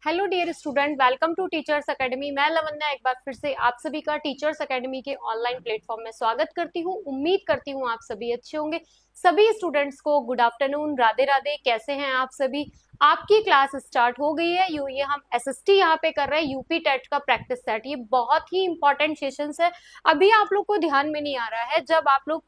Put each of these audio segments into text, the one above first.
Hello dear student, welcome to teachers academy. मैं लवन्या एक बार फिर से आप सभी का टीचर्स एकेडमी के ऑनलाइन प्लेटफॉर्म में स्वागत करती हूँ। उम्मीद करती हूँ आप सभी अच्छे होंगे। सभी स्टूडेंट्स को गुड आफ्टरनून, राधे राधे। कैसे हैं आप सभी? आपकी क्लास स्टार्ट हो गई है। ये हम एसएसटी यहाँ पे कर रहे हैं, यूपी टेट का प्रैक्टिस सेट। ये बहुत ही इंपॉर्टेंट सेशंस है। अभी आप लोग को ध्यान में नहीं आ रहा है, जब आप लोग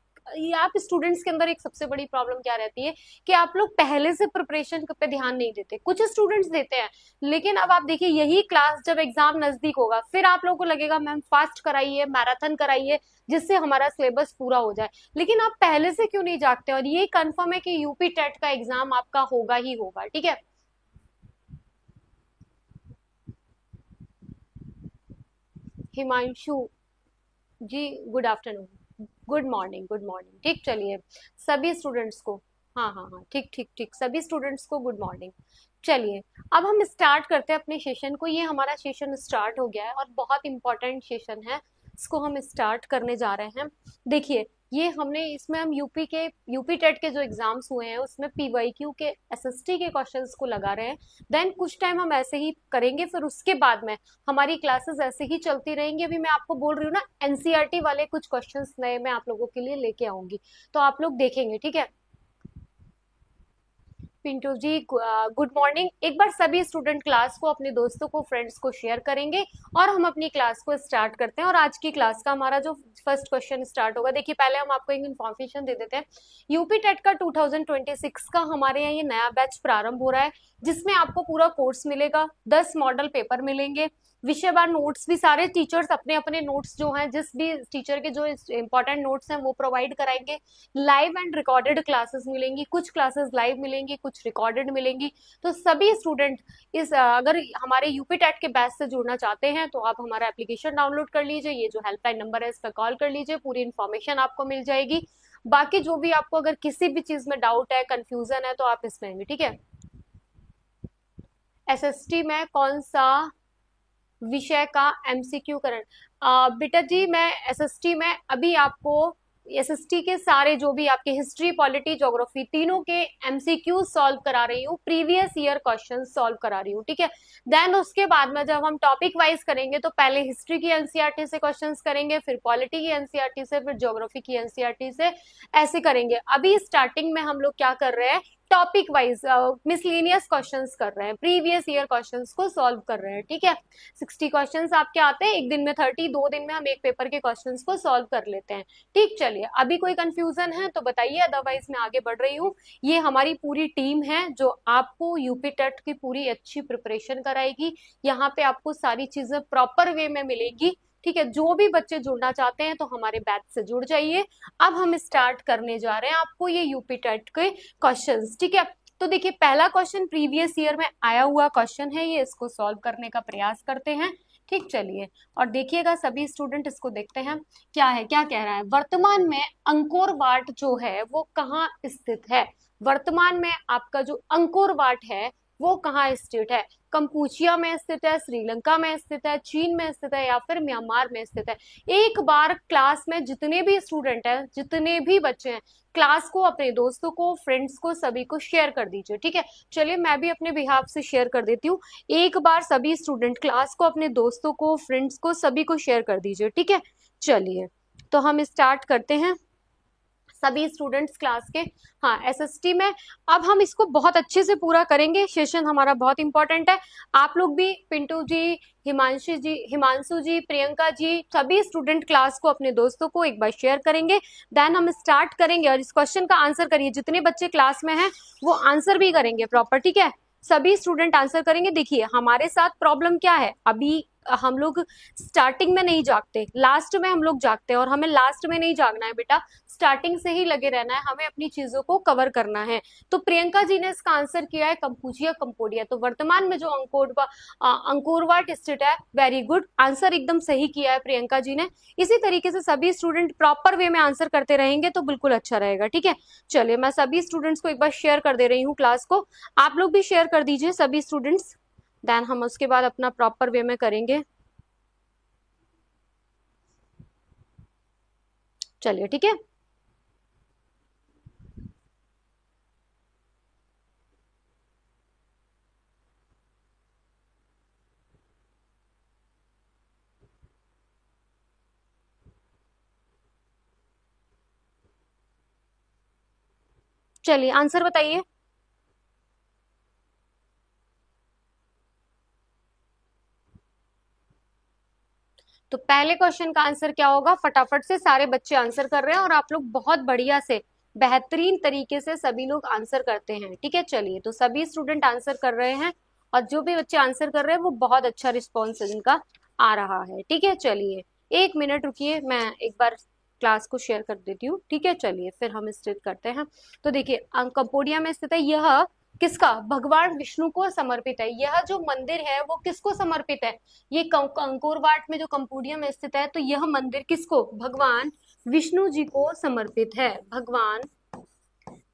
आप स्टूडेंट्स के अंदर एक सबसे बड़ी प्रॉब्लम क्या रहती है कि आप लोग पहले से प्रिपरेशन पे ध्यान नहीं देते। कुछ स्टूडेंट्स देते हैं, लेकिन अब आप देखिए यही क्लास जब एग्जाम नजदीक होगा फिर आप लोगों को लगेगा मैम फास्ट कराइए, मैराथन कराइए, जिससे हमारा सिलेबस पूरा हो जाए। लेकिन आप पहले से क्यों नहीं जागते? और ये कंफर्म है कि यूपी टेट का एग्जाम आपका होगा ही होगा। ठीक है, Himanshu ji, good afternoon, good morning, good morning. ठीक, चलिए सभी स्टूडेंट्स को, हाँ हाँ हाँ, ठीक ठीक ठीक, सभी स्टूडेंट्स को गुड मॉर्निंग। चलिए अब हम स्टार्ट करते हैं अपने सेशन को। ये हमारा सेशन स्टार्ट हो गया है और बहुत इंपॉर्टेंट सेशन है, इसको हम स्टार्ट करने जा रहे हैं। देखिए, ये हमने इसमें हम यूपी टेट के जो एग्जाम्स हुए हैं उसमें पीवाईक्यू के एसएसटी के क्वेश्चंस को लगा रहे हैं। देन कुछ टाइम हम ऐसे ही करेंगे, फिर उसके बाद में हमारी क्लासेस ऐसे ही चलती रहेंगी। अभी मैं आपको बोल रही हूँ ना, एनसीईआरटी वाले कुछ क्वेश्चंस नए मैं आप लोगों के लिए लेके आऊंगी, तो आप लोग देखेंगे। ठीक है, पिंटू जी गुड मॉर्निंग। एक बार सभी स्टूडेंट क्लास को, अपने दोस्तों को, फ्रेंड्स को शेयर करेंगे और हम अपनी क्लास को स्टार्ट करते हैं। और आज की क्लास का हमारा जो फर्स्ट क्वेश्चन स्टार्ट होगा, देखिए पहले हम आपको एक इन्फॉर्मेशन दे देते हैं। यूपी टेट का 2026 का हमारे यहाँ ये नया बैच प्रारंभ हो रहा है, जिसमें आपको पूरा कोर्स मिलेगा, 10 मॉडल पेपर मिलेंगे, विषयवार नोट्स भी सारे टीचर्स अपने अपने नोट्स जो हैं, जिस भी टीचर के जो इंपॉर्टेंट नोट्स हैं वो प्रोवाइड कराएंगे। लाइव एंड रिकॉर्डेड क्लासेस मिलेंगी, कुछ क्लासेस लाइव मिलेंगी, कुछ रिकॉर्डेड मिलेंगी। तो सभी स्टूडेंट अगर हमारे यूपी टेट के बैच से जुड़ना चाहते हैं तो आप हमारा एप्लीकेशन डाउनलोड कर लीजिए। ये जो हेल्पलाइन नंबर है इस पर कॉल कर लीजिए, पूरी इन्फॉर्मेशन आपको मिल जाएगी। बाकी जो भी आपको अगर किसी भी चीज में डाउट है, कंफ्यूजन है, तो आप इसमें, ठीक है। एसएसटी में कौन सा विषय का एमसीक्यू करण? बेटा जी, मैं एसएसटी में अभी आपको एसएसटी के सारे जो भी आपके हिस्ट्री, पॉलिटी, ज्योग्राफी, तीनों के एमसीक्यू सॉल्व करा रही हूँ, प्रीवियस ईयर क्वेश्चन सॉल्व करा रही हूँ। ठीक है, देन उसके बाद में जब हम टॉपिक वाइज करेंगे तो पहले हिस्ट्री की एनसीईआरटी से क्वेश्चंस करेंगे, फिर पॉलिटी की एनसीईआरटी से, फिर ज्योग्राफी की एनसीईआरटी से, ऐसे करेंगे। अभी स्टार्टिंग में हम लोग क्या कर रहे हैं, टॉपिक वाइज मिसलेनियस क्वेश्चंस कर रहे हैं, प्रीवियस ईयर क्वेश्चंस को सॉल्व कर रहे हैं। ठीक है, 60 क्वेश्चंस आपके आते हैं, एक दिन में 30, 2 दिन में हम एक पेपर के क्वेश्चंस को सॉल्व कर लेते हैं। ठीक, चलिए अभी कोई कंफ्यूजन है तो बताइए, अदरवाइज मैं आगे बढ़ रही हूँ। ये हमारी पूरी टीम है जो आपको यूपी टेट की पूरी अच्छी प्रिपरेशन कराएगी। यहाँ पे आपको सारी चीजें प्रॉपर वे में मिलेगी। ठीक है, जो भी बच्चे जुड़ना चाहते हैं तो हमारे बैच से जुड़ जाइए। अब हम स्टार्ट करने जा रहे हैं आपको ये यूपी टेट के क्वेश्चंस। ठीक है, तो देखिए पहला क्वेश्चन प्रीवियस ईयर में आया हुआ क्वेश्चन है, ये इसको सॉल्व करने का प्रयास करते हैं। ठीक, चलिए और देखिएगा सभी स्टूडेंट, इसको देखते हैं क्या है, क्या कह रहा है। वर्तमान में अंकोर वाट जो है वो कहाँ स्थित है? वर्तमान में आपका जो अंकोर वाट है वो कहाँ स्थित है? कंपूचिया में स्थित है, श्रीलंका में स्थित है, चीन में स्थित है, या फिर म्यांमार में स्थित है? एक बार क्लास में जितने भी स्टूडेंट हैं, जितने भी बच्चे हैं, क्लास को, अपने दोस्तों को, फ्रेंड्स को, सभी को शेयर कर दीजिए। ठीक है, चलिए मैं भी अपने बिहाफ से शेयर कर देती हूँ। एक बार सभी स्टूडेंट क्लास को, अपने दोस्तों को, फ्रेंड्स को, सभी को शेयर कर दीजिए। ठीक है, चलिए तो हम स्टार्ट करते हैं, सभी स्टूडेंट्स क्लास के। हाँ, एसएसटी में अब हम इसको बहुत अच्छे से पूरा करेंगे, सेशन हमारा बहुत इंपॉर्टेंट है। आप लोग भी, पिंटू जी, हिमांशु जी, प्रियंका जी, सभी स्टूडेंट क्लास को, अपने दोस्तों को एक बार शेयर करेंगे। देन हम स्टार्ट करेंगे और इस क्वेश्चन का आंसर करिए। जितने बच्चे क्लास में हैं वो आंसर भी करेंगे प्रॉपर। ठीक है, सभी स्टूडेंट आंसर करेंगे। देखिए हमारे साथ प्रॉब्लम क्या है, अभी हम लोग स्टार्टिंग में नहीं जागते, लास्ट में हम लोग जागते हैं, और हमें लास्ट में नहीं जागना है बेटा, स्टार्टिंग से ही लगे रहना है, हमें अपनी चीजों को कवर करना है। तो प्रियंका जी ने इसका आंसर किया है कंपूचिया कंपोडिया। तो वर्तमान में जो अंकोरवाट स्थित है, वेरी गुड, आंसर एकदम सही किया है प्रियंका जी ने। इसी तरीके से सभी स्टूडेंट प्रॉपर वे में आंसर करते रहेंगे तो बिल्कुल अच्छा रहेगा। ठीक है, चलिए मैं सभी स्टूडेंट्स को एक बार शेयर कर दे रही हूँ क्लास को, आप लोग भी शेयर कर दीजिए सभी स्टूडेंट्स। देन हम उसके बाद अपना प्रॉपर वे में करेंगे। चलिए ठीक है, चलिए आंसर बताइए। तो पहले क्वेश्चन का आंसर क्या होगा, फटाफट से सारे बच्चे आंसर कर रहे हैं और आप लोग बहुत बढ़िया से बेहतरीन तरीके से सभी लोग आंसर करते हैं। ठीक है, चलिए तो सभी स्टूडेंट आंसर कर रहे हैं और जो भी बच्चे आंसर कर रहे हैं वो बहुत अच्छा रिस्पॉन्स इनका आ रहा है। ठीक है, चलिए 1 मिनट रुकिए, मैं एक बार क्लास को शेयर कर देती हूँ। ठीक है, चलिए फिर हम स्टार्ट करते हैं। तो देखिए कंपोडिया में स्थित है, यह किसका, भगवान विष्णु को समर्पित है। यह जो मंदिर है वो किसको समर्पित है, ये कंकोरवाट में जो कंपोडिया में स्थित है, तो यह मंदिर किसको, भगवान विष्णु जी को समर्पित है। भगवान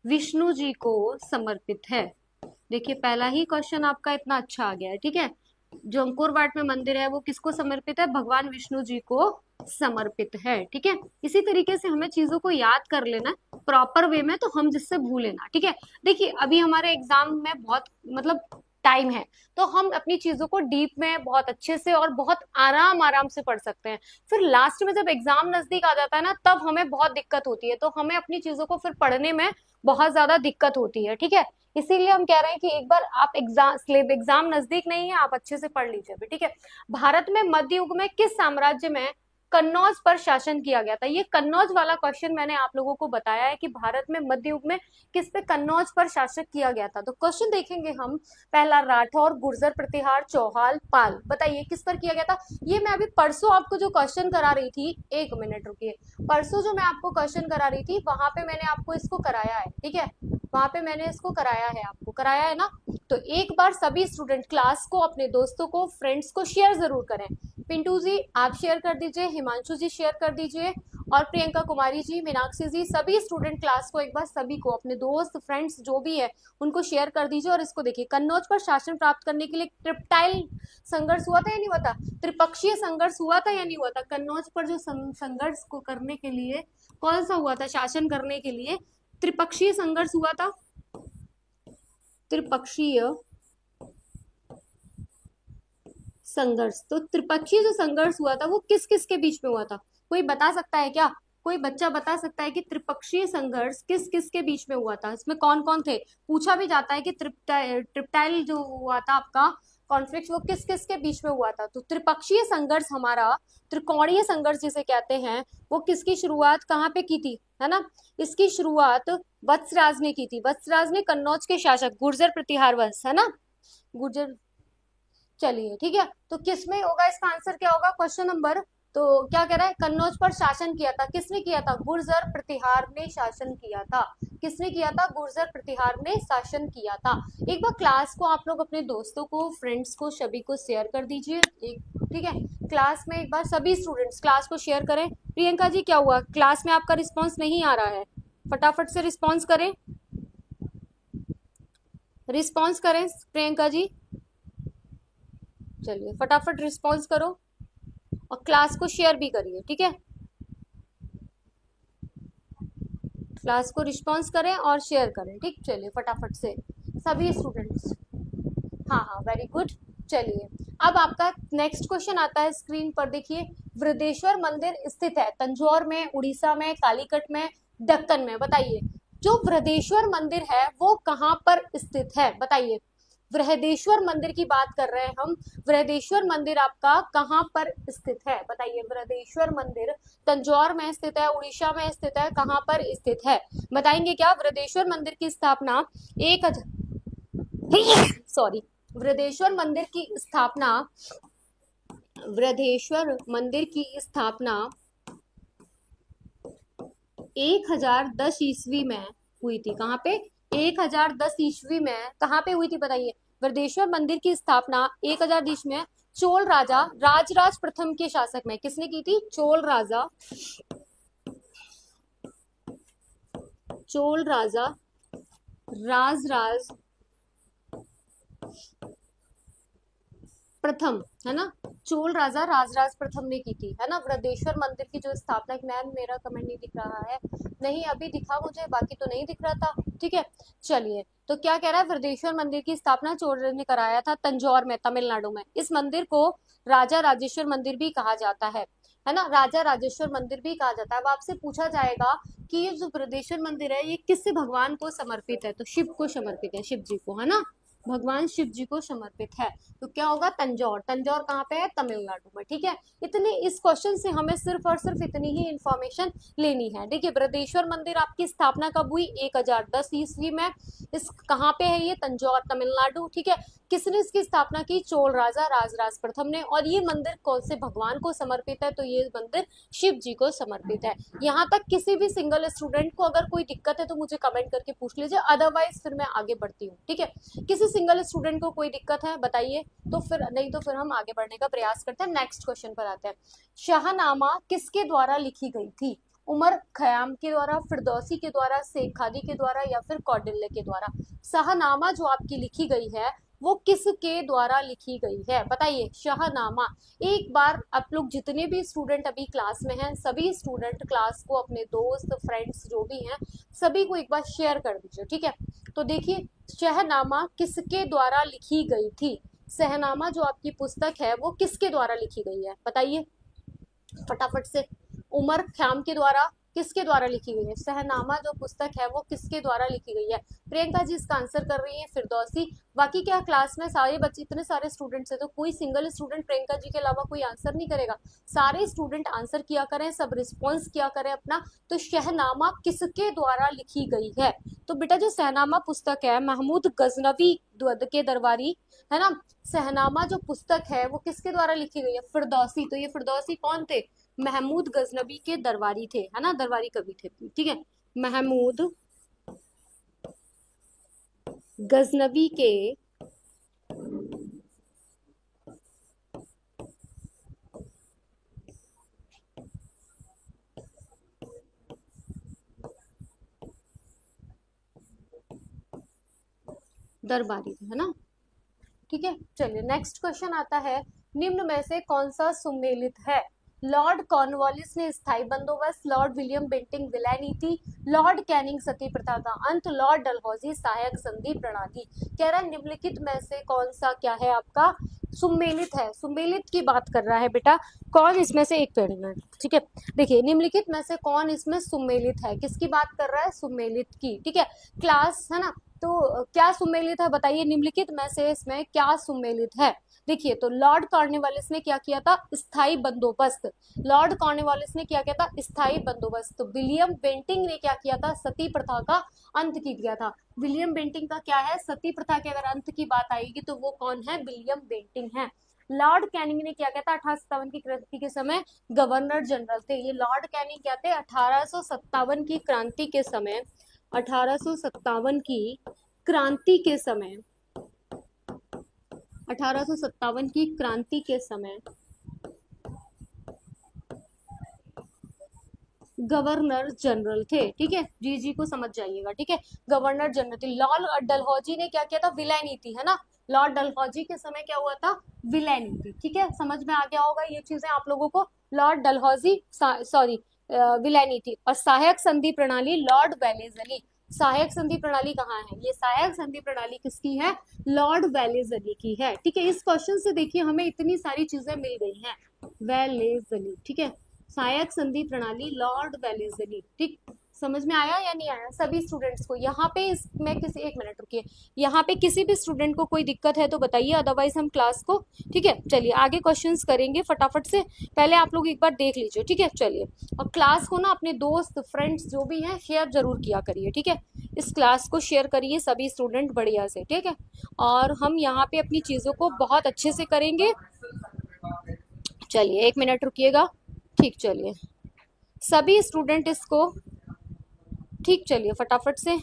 विष्णु जी को समर्पित है। देखिए पहला ही क्वेश्चन आपका इतना अच्छा आ गया है। ठीक है, जो अंकोरवाट में मंदिर है वो किसको समर्पित है, भगवान विष्णु जी को समर्पित है। ठीक है, इसी तरीके से हमें चीजों को याद कर लेना प्रॉपर वे में, तो हम जिससे भूले ना। ठीक है, देखिए अभी हमारे एग्जाम में बहुत मतलब टाइम है, तो हम अपनी चीजों को डीप में बहुत अच्छे से और बहुत आराम आराम से पढ़ सकते हैं। फिर लास्ट में जब एग्जाम नजदीक आ जाता है ना, तब हमें बहुत दिक्कत होती है, तो हमें अपनी चीजों को फिर पढ़ने में बहुत ज्यादा दिक्कत होती है। ठीक है, इसीलिए हम कह रहे हैं कि एक बार आप एग्जाम नजदीक नहीं है, आप अच्छे से पढ़ लीजिए अभी। ठीक है, भारत में मध्य युग में किस साम्राज्य में कन्नौज पर शासन किया गया था। ये कन्नौज वाला क्वेश्चन मैंने आप लोगों को बताया है कि भारत में मध्य युग में किस पे कन्नौज पर शासन किया गया था। तो क्वेश्चन देखेंगे हम, पहला राठौर, गुर्जर, प्रतिहार, चौहान, पाल, बताइए किस पर किया गया था। ये मैं अभी परसों आपको जो क्वेश्चन करा रही थी, 1 मिनट रुकिए, परसों जो मैं आपको क्वेश्चन करा रही थी वहां पे मैंने आपको इसको कराया है। ठीक है, वहां पे मैंने इसको कराया है, आपको कराया है ना। तो एक बार सभी स्टूडेंट क्लास को, अपने दोस्तों को, फ्रेंड्स को शेयर जरूर करें। पिंटू जी आप शेयर कर दीजिए, हिमांशु जी शेयर कर दीजिए, और प्रियंका कुमारी जी, मीनाक्षी जी, सभी स्टूडेंट क्लास को एक बार सभी को, अपने दोस्त फ्रेंड्स जो भी है उनको शेयर कर दीजिए। और इसको देखिए, कन्नौज पर शासन प्राप्त करने के लिए ट्रिप्टाइल संघर्ष हुआ था या नहीं हुआ था, त्रिपक्षीय संघर्ष हुआ था या नहीं हुआ था। कन्नौज पर जो संघर्ष को करने के लिए कौन सा हुआ था, शासन करने के लिए त्रिपक्षीय संघर्ष हुआ था। त्रिपक्षीय संघर्ष, तो त्रिपक्षीय जो संघर्ष हुआ था वो किस किस के बीच में हुआ था, कोई बता सकता है क्या, कोई बच्चा बता सकता है कि त्रिपक्षीय संघर्ष किस किस के बीच में हुआ था, इसमें कौन कौन थे। पूछा भी जाता है कि ट्रिप्टाइल जो हुआ था आपका कॉन्फ्लिक्ट, वो किस किस के बीच में हुआ था। तो त्रिपक्षीय संघर्ष हमारा, त्रिकोणीय संघर्ष जिसे कहते हैं, वो किसकी शुरुआत कहाँ पे की थी, है ना। इसकी शुरुआत वत्सराज ने की थी। वत्सराज ने कन्नौज के शासक गुर्जर प्रतिहार वंश, है ना, गुर्जर। चलिए ठीक है, तो किस में होगा, इसका आंसर क्या होगा, क्वेश्चन नंबर, तो क्या कह रहा है, कन्नौज पर शासन किया था, किसने किया था, गुर्जर प्रतिहार ने शासन किया था। किसने किया था, गुर्जर प्रतिहार ने शासन किया था। एक बार क्लास को आप लोग अपने दोस्तों को, फ्रेंड्स को, सभी को शेयर कर दीजिए। ठीक है, क्लास में एक बार सभी स्टूडेंट्स क्लास को शेयर करें। प्रियंका जी क्या हुआ, क्लास में आपका रिस्पॉन्स नहीं आ रहा है, फटाफट से रिस्पॉन्स करें, रिस्पॉन्स करें प्रियंका जी, चलिए फटाफट रिस्पॉन्स करो और क्लास को शेयर भी करिए। ठीक है, क्लास को रिस्पॉन्स करें और शेयर करें। ठीक, चलिए फटाफट से सभी स्टूडेंट्स, हाँ हाँ वेरी गुड। चलिए अब आपका नेक्स्ट क्वेश्चन आता है स्क्रीन पर, देखिए वृद्धेश्वर मंदिर स्थित है तंजौर में, उड़ीसा में, कालीकट में, दक्कन में, बताइए जो वृद्धेश्वर मंदिर है वो कहाँ पर स्थित है, बताइए। वृहदेश्वर मंदिर की बात कर रहे हैं हम, वृहदेश्वर मंदिर आपका कहाँ पर स्थित है, बताइए। वृहदेश्वर मंदिर तंजौर में स्थित है, उड़ीसा में स्थित है, कहाँ पर स्थित है, बताएंगे क्या। वृहदेश्वर मंदिर की स्थापना एक सॉरी, वृहदेश्वर मंदिर की स्थापना, वृहदेश्वर मंदिर की स्थापना 1010 ईस्वी में हुई थी, कहाँ पे, 1010 ईस्वी में कहाँ पे हुई थी, बताइए। वृहदेश्वर मंदिर की स्थापना 1010 में चोल राजा राजराज प्रथम के शासक में, किसने की थी, चोल राजा, चोल राजा राजराज प्रथम, है ना, चोल राजा राजराज प्रथम ने की थी, है ना। वृहदेश्वर मंदिर की जो स्थापना, मैम मेरा कमेंट नहीं दिख रहा है, नहीं अभी दिखा मुझे, बाकी तो नहीं दिख रहा था। ठीक है, चलिए तो क्या कह रहा है, वृहदेश्वर मंदिर की स्थापना चोल ने कराया था तंजौर में, तमिलनाडु में। इस मंदिर को राजा राजेश्वर मंदिर भी कहा जाता है। है ना, राजा राजेश्वर मंदिर भी कहा जाता है। अब आपसे पूछा जाएगा कि ये जो बृहदेश्वर मंदिर है ये किस भगवान को समर्पित है, तो शिव को समर्पित है, शिव जी को, है ना, भगवान शिव जी को समर्पित है। तो क्या होगा, तंजौर। तंजौर कहाँ पे है, तमिलनाडु में, ठीक है। इतने इस क्वेश्चन से हमें सिर्फ और सिर्फ इतनी ही इंफॉर्मेशन लेनी है। देखिए बृहदेश्वर मंदिर आपकी स्थापना कब हुई, 1010 ईस्वी में। इस कहाँ पे है ये, तंजौर, तमिलनाडु, ठीक है। किसने इसकी स्थापना की, चोल राजा राजराज प्रथम ने। और ये मंदिर कौन से भगवान को समर्पित है, तो ये मंदिर शिव जी को समर्पित है। यहाँ तक किसी भी सिंगल स्टूडेंट को अगर कोई दिक्कत है तो मुझे कमेंट करके पूछ लीजिए, अदरवाइज फिर मैं आगे बढ़ती हूँ, ठीक है। किसी सिंगल स्टूडेंट को कोई दिक्कत है बताइए, तो फिर नहीं तो फिर हम आगे बढ़ने का प्रयास करते हैं। नेक्स्ट क्वेश्चन पर आते हैं। शाहनामा किसके द्वारा लिखी गई थी, उमर खयाम के द्वारा, फिरदौसी के द्वारा, शेख खादी के द्वारा, या फिर कौटिल्य के द्वारा। शाहनामा जो आपकी लिखी गई है वो किसके द्वारा लिखी गई है, बताइए। शाहनामा, एक बार आप लोग जितने भी स्टूडेंट अभी क्लास में हैं, सभी स्टूडेंट क्लास को अपने दोस्त फ्रेंड्स जो भी हैं सभी को एक बार शेयर कर दीजिए, ठीक है। तो देखिए शहनामा किसके द्वारा लिखी गई थी, शहनामा जो आपकी पुस्तक है वो किसके द्वारा लिखी गई है, बताइए फटाफट से। उमर ख़याम के द्वारा, किसके द्वारा लिखी गई है, शहनामा जो पुस्तक है वो किसके द्वारा लिखी गई है। प्रियंका जी इसका आंसर कर रही है फिरदौसी। बाकी क्या क्लास में सारे बच्चे, इतने सारे स्टूडेंट्स हैं तो कोई सिंगल स्टूडेंट प्रियंका जी के अलावा कोई आंसर नहीं करेगा, सारे स्टूडेंट आंसर किया करें, सब रिस्पॉन्स किया करें अपना। तो शहनामा किसके द्वारा लिखी गई है, तो बेटा जो शहनामा पुस्तक है महमूद गजनवी के दरबारी, है ना। शहनामा जो पुस्तक है वो किसके द्वारा लिखी गई है, फिरदौसी। तो ये फिरदौसी कौन थे, महमूद गजनवी के दरबारी थे, है ना, दरबारी कवि थे, ठीक है। महमूद गजनवी के दरबारी थे, है ना, ठीक है। चलिए नेक्स्ट क्वेश्चन आता है, निम्न में से कौन सा सुमेलित है। लॉर्ड कॉर्नवालिस ने स्थायी बंदोबस्त, लॉर्ड विलियम बेंटिंक विलय नीति, लॉर्ड कैनिंग सती प्रथा का अंत, लॉर्ड डलहौजी सहायक संधि प्रणाली। कह रहा है निम्नलिखित में से कौन सा क्या है आपका सुमेलित है, सुमेलित की बात कर रहा है बेटा, कौन इसमें से, एक मिनट, ठीक है। देखिए निम्नलिखित में से कौन इसमें सुमेलित है, किसकी बात कर रहा है, सुमेलित की, ठीक है। क्लास, है ना, तो क्या सुमेलित है बताइए, निम्नलिखित में से इसमें क्या सुमेलित है। देखिए तो लॉर्ड कॉर्नवालिस ने क्या किया था, स्थायी बंदोबस्त, लॉर्ड कॉर्नवालिस ने क्या किया था, स्थायी बंदोबस्त। विलियम बेंटिंक ने क्या किया था, सती प्रथा का अंत किया था। विलियम बेंटिंक का क्या है, सती प्रथा के अगर अंत की बात आएगी तो वो कौन है, विलियम बेंटिंक है। लॉर्ड कैनिंग ने क्या किया था, 1857 की क्रांति के समय गवर्नर जनरल थे। ये लॉर्ड कैनिंग क्या थे, 1857 की क्रांति के समय, 1857 की क्रांति के समय, 1857 की क्रांति के समय गवर्नर जनरल थे, ठीक है। जी जी को समझ जाइएगा, ठीक है, गवर्नर जनरल थे। लॉर्ड डलहौजी ने क्या किया था, विलय नीति, है ना, लॉर्ड डलहौजी के समय क्या हुआ था, विलय नीति, ठीक है। समझ में आ गया होगा ये चीजें आप लोगों को। लॉर्ड डलहौजी, सॉरी, विलय नीति। और सहायक संधि प्रणाली लॉर्ड वेलेजली। सहायक संधि प्रणाली कहाँ है, ये सहायक संधि प्रणाली किसकी है, लॉर्ड वेलेजली की है, ठीक है। इस क्वेश्चन से देखिए हमें इतनी सारी चीजें मिल गई हैं, वेलेजली, ठीक है, सहायक संधि प्रणाली लॉर्ड वेलेजली, ठीक। समझ में आया या नहीं आया सभी स्टूडेंट्स को। यहाँ पे मैं किसी, एक मिनट रुकिए, यहाँ पे किसी भी स्टूडेंट को कोई दिक्कत है तो बताइए, अदरवाइज हम क्लास को, ठीक है, चलिए आगे क्वेश्चंस करेंगे फटाफट से। पहले आप लोग एक बार देख लीजिए, ठीक है, चलिए। और क्लास को ना अपने दोस्त फ्रेंड्स जो भी हैं शेयर जरूर किया करिए, ठीक है। इस क्लास को शेयर करिए सभी स्टूडेंट बढ़िया से, ठीक है। और हम यहाँ पे अपनी चीजों को बहुत अच्छे से करेंगे। चलिए एक मिनट रुकिएगा, ठीक, चलिए सभी स्टूडेंट इसको, ठीक, चलिए फटाफट से।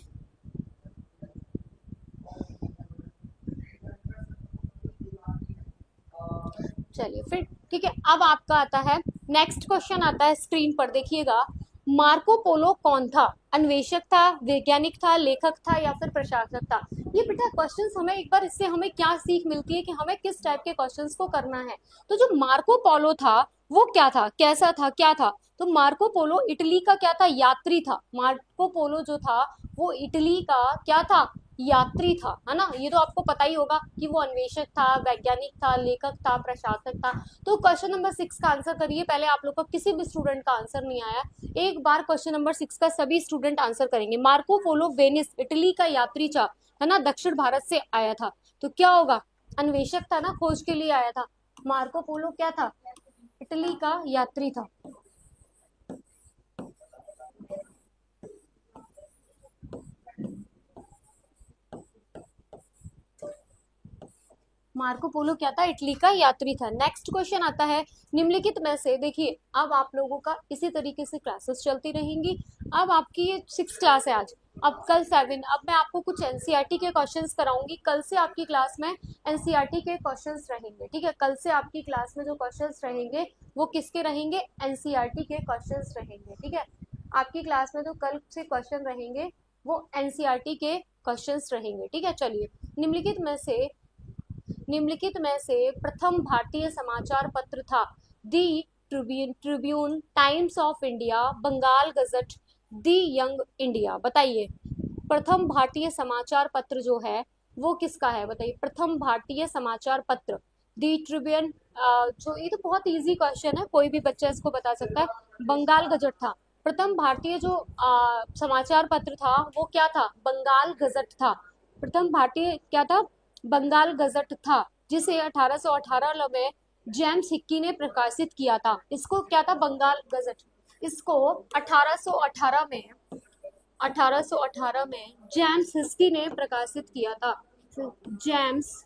चलिए फिर, ठीक है। अब आपका आता है नेक्स्ट क्वेश्चन, आता है स्क्रीन पर देखिएगा। मार्को पोलो कौन था, अन्वेषक था, वैज्ञानिक था, लेखक था, या फिर प्रशासक था। ये बेटा क्वेश्चंस हमें एक बार, इससे हमें क्या सीख मिलती है कि हमें किस टाइप के क्वेश्चंस को करना है। तो जो मार्को पोलो था वो क्या था, कैसा था, क्या था, तो मार्को पोलो इटली का क्या था, यात्री था। मार्को पोलो जो था वो इटली का क्या था, यात्री था, है ना। ये तो आपको पता ही होगा कि वो अन्वेषक था, वैज्ञानिक था, लेखक था, प्रशासक था। तो क्वेश्चन नंबर 6 का आंसर करिए। पहले आप लोग का किसी भी स्टूडेंट का आंसर नहीं आया, एक बार क्वेश्चन नंबर 6 का सभी स्टूडेंट आंसर करेंगे। मार्को पोलो वेनिस इटली का यात्री था, है ना, दक्षिण भारत से आया था। तो क्या होगा, अन्वेषक था ना, खोज के लिए आया था। मार्को पोलो क्या था, इटली का यात्री था। मार्को पोलो क्या था, इटली का यात्री था। नेक्स्ट क्वेश्चन आता है, निम्नलिखित में से देखिए, अब आप लोगों का इसी तरीके से क्लासेस चलती रहेंगी। अब आपकी ये 6 क्लास है आज, अब कल 7। अब मैं आपको कुछ एनसीईआरटी के क्वेश्चंस कराऊंगी। कल से आपकी क्लास में एनसीईआरटी के क्वेश्चंस रहेंगे, ठीक है। कल से आपकी क्लास में जो क्वेश्चंस रहेंगे वो किसके रहेंगे, एनसीईआरटी के क्वेश्चंस रहेंगे, ठीक है। आपकी क्लास में जो कल से क्वेश्चन रहेंगे वो एनसीईआरटी के क्वेश्चंस रहेंगे, ठीक है। चलिए, निम्नलिखित में से प्रथम भारतीय समाचार पत्र था the Tribune, Times of India, Bengal Gazette, the Young India. बताइए, प्रथम भारतीय समाचार पत्र जो है वो किसका है, बताइए। प्रथम भारतीय समाचार पत्र, दी ट्रिब्यून, जो ये तो बहुत इजी क्वेश्चन है, कोई भी बच्चा इसको बता सकता है। बंगाल गजट था। प्रथम भारतीय जो समाचार पत्र था वो क्या था, बंगाल गजट था। प्रथम भारतीय क्या था, बंगाल गजट था, जिसे 1818 में जेम्स हिक्की ने प्रकाशित किया था। इसको क्या था, बंगाल गजट, इसको 1818 में 1818 में जेम्स हिस्की ने प्रकाशित किया था। जेम्स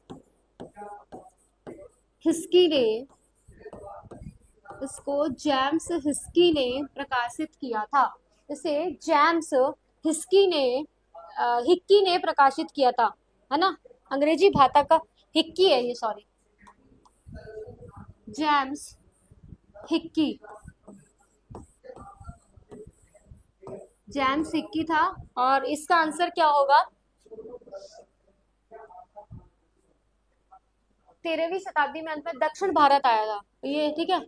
हिस्की ने इसको जेम्स हिस्की ने प्रकाशित किया था। इसे जेम्स हिस्की ने हिक्की ने प्रकाशित किया था, है ना। अंग्रेजी भाषा का हिक्की है ये, sorry, James Hickey, James Hickey था। और इसका आंसर क्या होगा, 13वीं शताब्दी में अंत में दक्षिण भारत आया था ये, ठीक है।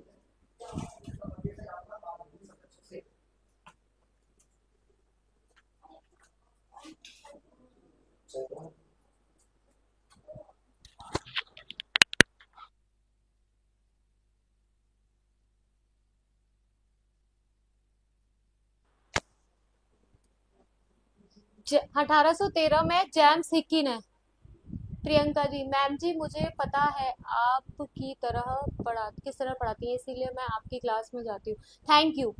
ज 1813 में जेम्स हिक्की ने। प्रियंका जी, मैम जी मुझे पता है आप की तरह पढ़ा किस तरह पढ़ाती हैं, इसीलिए मैं आपकी क्लास में जाती हूँ। Thank you.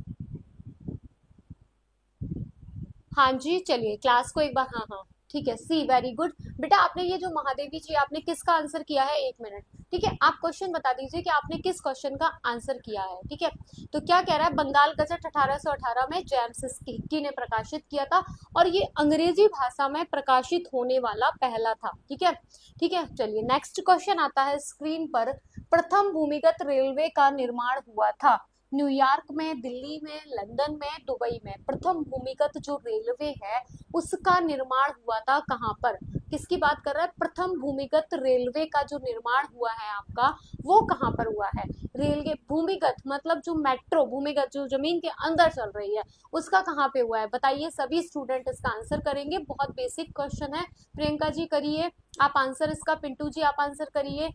हाँ जी, चलिए क्लास को एक बार, हाँ हाँ, ठीक है। सी, वेरी गुड। बेटा आपने ये जो महादेवी जी, आपने किसका आंसर किया है, 1 मिनट, ठीक है। आप क्वेश्चन बता दीजिए कि आपने किस क्वेश्चन का आंसर किया है, ठीक है। तो क्या कह रहा है, बंगाल गजट 1818 में जेम्स हिक्की ने प्रकाशित किया था, और ये अंग्रेजी भाषा में प्रकाशित होने वाला पहला था, ठीक है। ठीक है, चलिए नेक्स्ट क्वेश्चन आता है स्क्रीन पर। प्रथम भूमिगत रेलवे का निर्माण हुआ था न्यूयॉर्क में, दिल्ली में, लंदन में, दुबई में। प्रथम भूमिगत जो रेलवे है उसका निर्माण हुआ था कहाँ पर, किसकी बात कर रहा है, प्रथम भूमिगत रेलवे का जो निर्माण हुआ है आपका वो कहाँ पर हुआ है। रेलवे भूमिगत मतलब जो मेट्रो, भूमिगत जो जमीन के अंदर चल रही है, उसका कहाँ पे हुआ है, बताइए। सभी स्टूडेंट इसका आंसर करेंगे, बहुत बेसिक क्वेश्चन है। प्रियंका जी करिए आप आंसर इसका, पिंटू जी आप आंसर करिए,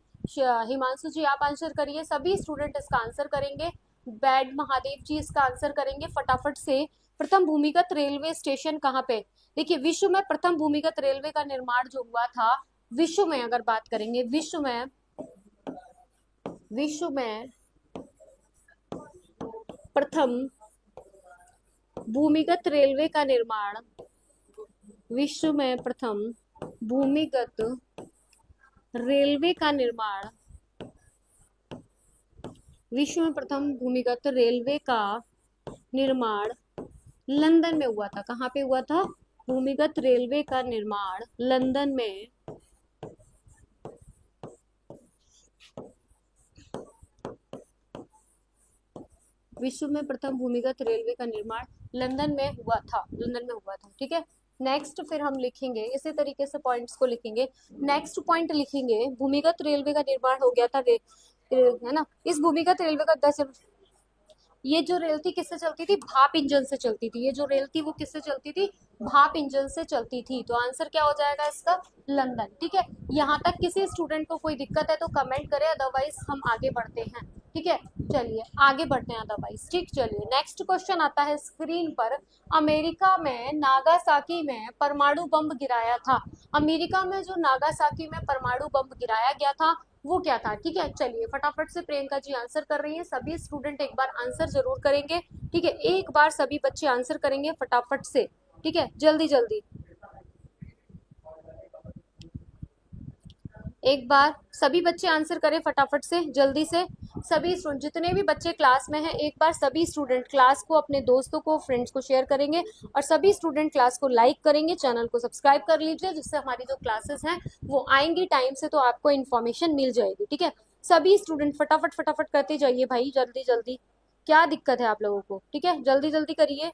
हिमांशु जी आप आंसर करिए, सभी स्टूडेंट इसका आंसर करेंगे। बैड महादेव जी इसका आंसर करेंगे फटाफट से। प्रथम भूमिगत रेलवे स्टेशन कहाँ पे, देखिए विश्व में प्रथम भूमिगत रेलवे का निर्माण जो हुआ था, विश्व में अगर बात करेंगे, विश्व में प्रथम भूमिगत रेलवे का निर्माण, विश्व में प्रथम भूमिगत रेलवे का निर्माण, विश्व में प्रथम भूमिगत रेलवे का निर्माण लंदन में हुआ था। कहाँ पे हुआ था, भूमिगत रेलवे का निर्माण लंदन में, विश्व में प्रथम भूमिगत रेलवे का निर्माण लंदन में हुआ था, लंदन में हुआ था, ठीक है। नेक्स्ट फिर हम लिखेंगे इसी तरीके से पॉइंट्स को लिखेंगे। नेक्स्ट पॉइंट लिखेंगे, भूमिगत रेलवे का निर्माण हो गया था, है ना। इस भूमिगत रेलवे का 10, ये जो रेल थी किससे चलती थी, भाप इंजन से चलती थी। ये जो रेल थी वो किससे चलती थी, भाप इंजन से चलती थी। तो आंसर क्या हो जाएगा इसका? लंदन। ठीक है, यहाँ तक किसी स्टूडेंट को कोई दिक्कत है तो कमेंट करें, अदरवाइज हम आगे बढ़ते हैं। ठीक है, चलिए आगे बढ़ते हैं अदरवाइज। ठीक, चलिए नेक्स्ट क्वेश्चन आता है स्क्रीन पर। अमेरिका में नागासाकी में परमाणु बम गिराया था। अमेरिका में जो नागासाकी में परमाणु बम गिराया गया था वो क्या था? ठीक है, चलिए फटाफट से प्रियंका जी आंसर कर रही है। सभी स्टूडेंट एक बार आंसर जरूर करेंगे। ठीक है, एक बार सभी बच्चे आंसर करेंगे फटाफट से। ठीक है, जल्दी जल्दी एक बार सभी बच्चे आंसर करें फटाफट से, जल्दी से। सभी जितने भी बच्चे क्लास में हैं, एक बार सभी स्टूडेंट क्लास को अपने दोस्तों को, फ्रेंड्स को शेयर करेंगे, और सभी स्टूडेंट क्लास को लाइक करेंगे, चैनल को सब्सक्राइब कर लीजिए, जिससे हमारी जो क्लासेस हैं वो आएंगी टाइम से, तो आपको इन्फॉर्मेशन मिल जाएगी। ठीक है, सभी स्टूडेंट फटाफट फटाफट करते जाइए भाई, जल्दी जल्दी। क्या दिक्कत है आप लोगों को? ठीक है, जल्दी जल्दी करिए।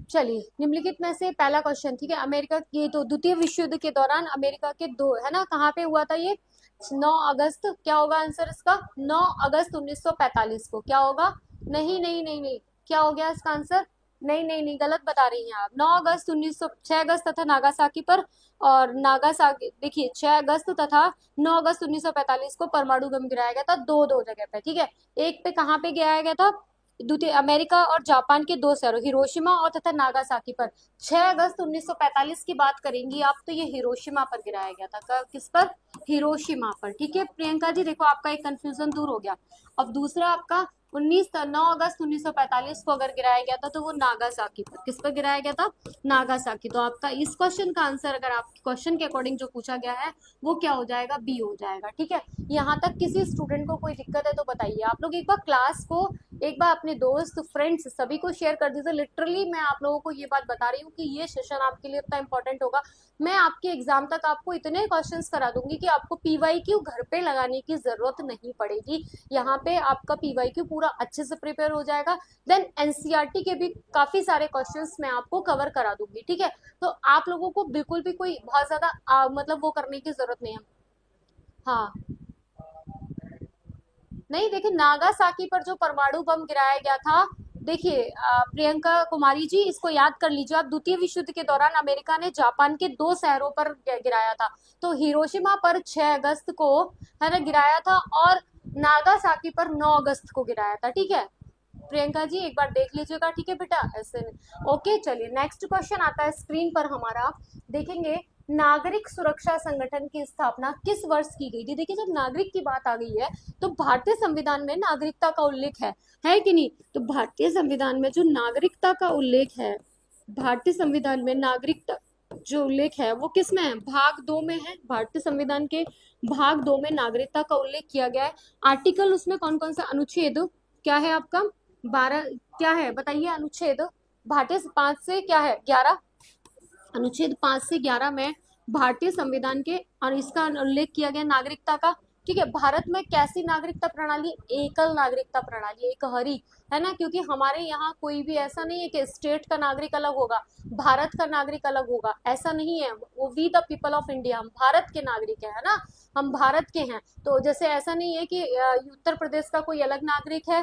चलिए, निम्नलिखित में से पहला क्वेश्चन। ठीक है, अमेरिका के तो द्वितीय विश्व युद्ध के दौरान अमेरिका के दो, है ना, कहाँ पे हुआ था ये? 9 अगस्त। क्या होगा आंसर इसका? 9 अगस्त 1945 को। क्या होगा? नहीं नहीं नहीं नहीं, क्या हो गया इसका आंसर? नहीं नहीं नहीं, गलत बता रही हैं आप। 9 अगस्त 1900, 6 अगस्त तथा नागासाकी पर, और नागासाकी देखिए 6 अगस्त तथा 9 अगस्त 1945 को परमाणु बम गिराया गया था, दो दो जगह पे। ठीक है, एक पे कहाँ पे गिराया गया था? द्वितीय अमेरिका और जापान के दो शहरों हिरोशिमा और तथा नागासाकी पर। 6 अगस्त 1945 की बात करेंगी आप तो ये हिरोशिमा पर गिराया गया था। किस पर? हिरोशिमा पर। ठीक है प्रियंका जी, देखो आपका एक कंफ्यूजन दूर हो गया। अब दूसरा आपका 9 अगस्त 1945 को अगर गिराया गया था तो वो नागासाकी पर। किस पर गिराया गया था? नागासाकी। तो आपका इस क्वेश्चन का आंसर, अगर आप क्वेश्चन के अकॉर्डिंग जो पूछा गया है, वो क्या हो जाएगा? बी हो जाएगा। ठीक है, यहाँ तक किसी स्टूडेंट को कोई दिक्कत है तो बताइए। आप लोग एक बार क्लास को, एक बार अपने दोस्त, फ्रेंड्स सभी को शेयर कर दीजिए। लिटरली मैं आप लोगों को ये बात बता रही हूँ कि ये सेशन आपके लिए इतना इंपॉर्टेंट होगा। मैं आपके एग्जाम तक आपको इतने क्वेश्चंस करा दूंगी कि आपको पीवाईक्यू घर पे लगाने की जरूरत नहीं पड़ेगी। यहाँ पे आपका पीवाईक्यू पूरा अच्छे से प्रिपेयर हो जाएगा। देन एनसीईआरटी के भी काफी सारे क्वेश्चंस मैं आपको कवर करा दूंगी। ठीक है, तो आप लोगों को बिल्कुल भी कोई बहुत ज्यादा मतलब वो करने की जरूरत नहीं है। हाँ, नहीं देखिए, नागासाकी पर जो परमाणु बम गिराया गया था, देखिए प्रियंका कुमारी जी इसको याद कर लीजिए आप। द्वितीय विश्व युद्ध के दौरान अमेरिका ने जापान के दो शहरों पर गिराया था। तो हिरोशिमा पर 6 अगस्त को, है ना, गिराया था, और नागासाकी पर 9 अगस्त को गिराया था। ठीक है प्रियंका जी, एक बार देख लीजिएगा। ठीक है बेटा, ऐसे ओके। चलिए नेक्स्ट क्वेश्चन आता है स्क्रीन पर हमारा, देखेंगे। नागरिक सुरक्षा संगठन की स्थापना किस वर्ष की गई थी? देखिए, जब नागरिक की बात आ गई है तो भारतीय संविधान में नागरिकता का उल्लेख है कि नहीं? तो भारतीय संविधान में जो नागरिकता का उल्लेख है, भारतीय संविधान में नागरिकता जो उल्लेख है वो किस में है? भाग 2 में है। भारतीय संविधान के भाग 2 में नागरिकता का उल्लेख किया गया है। आर्टिकल उसमें कौन कौन सा? अनुच्छेद क्या है आपका? 12 क्या है बताइए? अनुच्छेद भारतीय 5 से क्या है? 11। अनुच्छेद 5 से 11 में भारतीय संविधान के, और इसका उल्लेख किया गया नागरिकता का। ठीक है, भारत में कैसी नागरिकता प्रणाली? एकल नागरिकता प्रणाली, एक हरी, है ना, क्योंकि हमारे यहाँ कोई भी ऐसा नहीं है कि स्टेट का नागरिक अलग होगा, भारत का नागरिक अलग होगा, ऐसा नहीं है। वो we the people of India, हम भारत के नागरिक है ना, हम भारत के हैं। तो जैसे ऐसा नहीं है कि उत्तर प्रदेश का कोई अलग नागरिक है,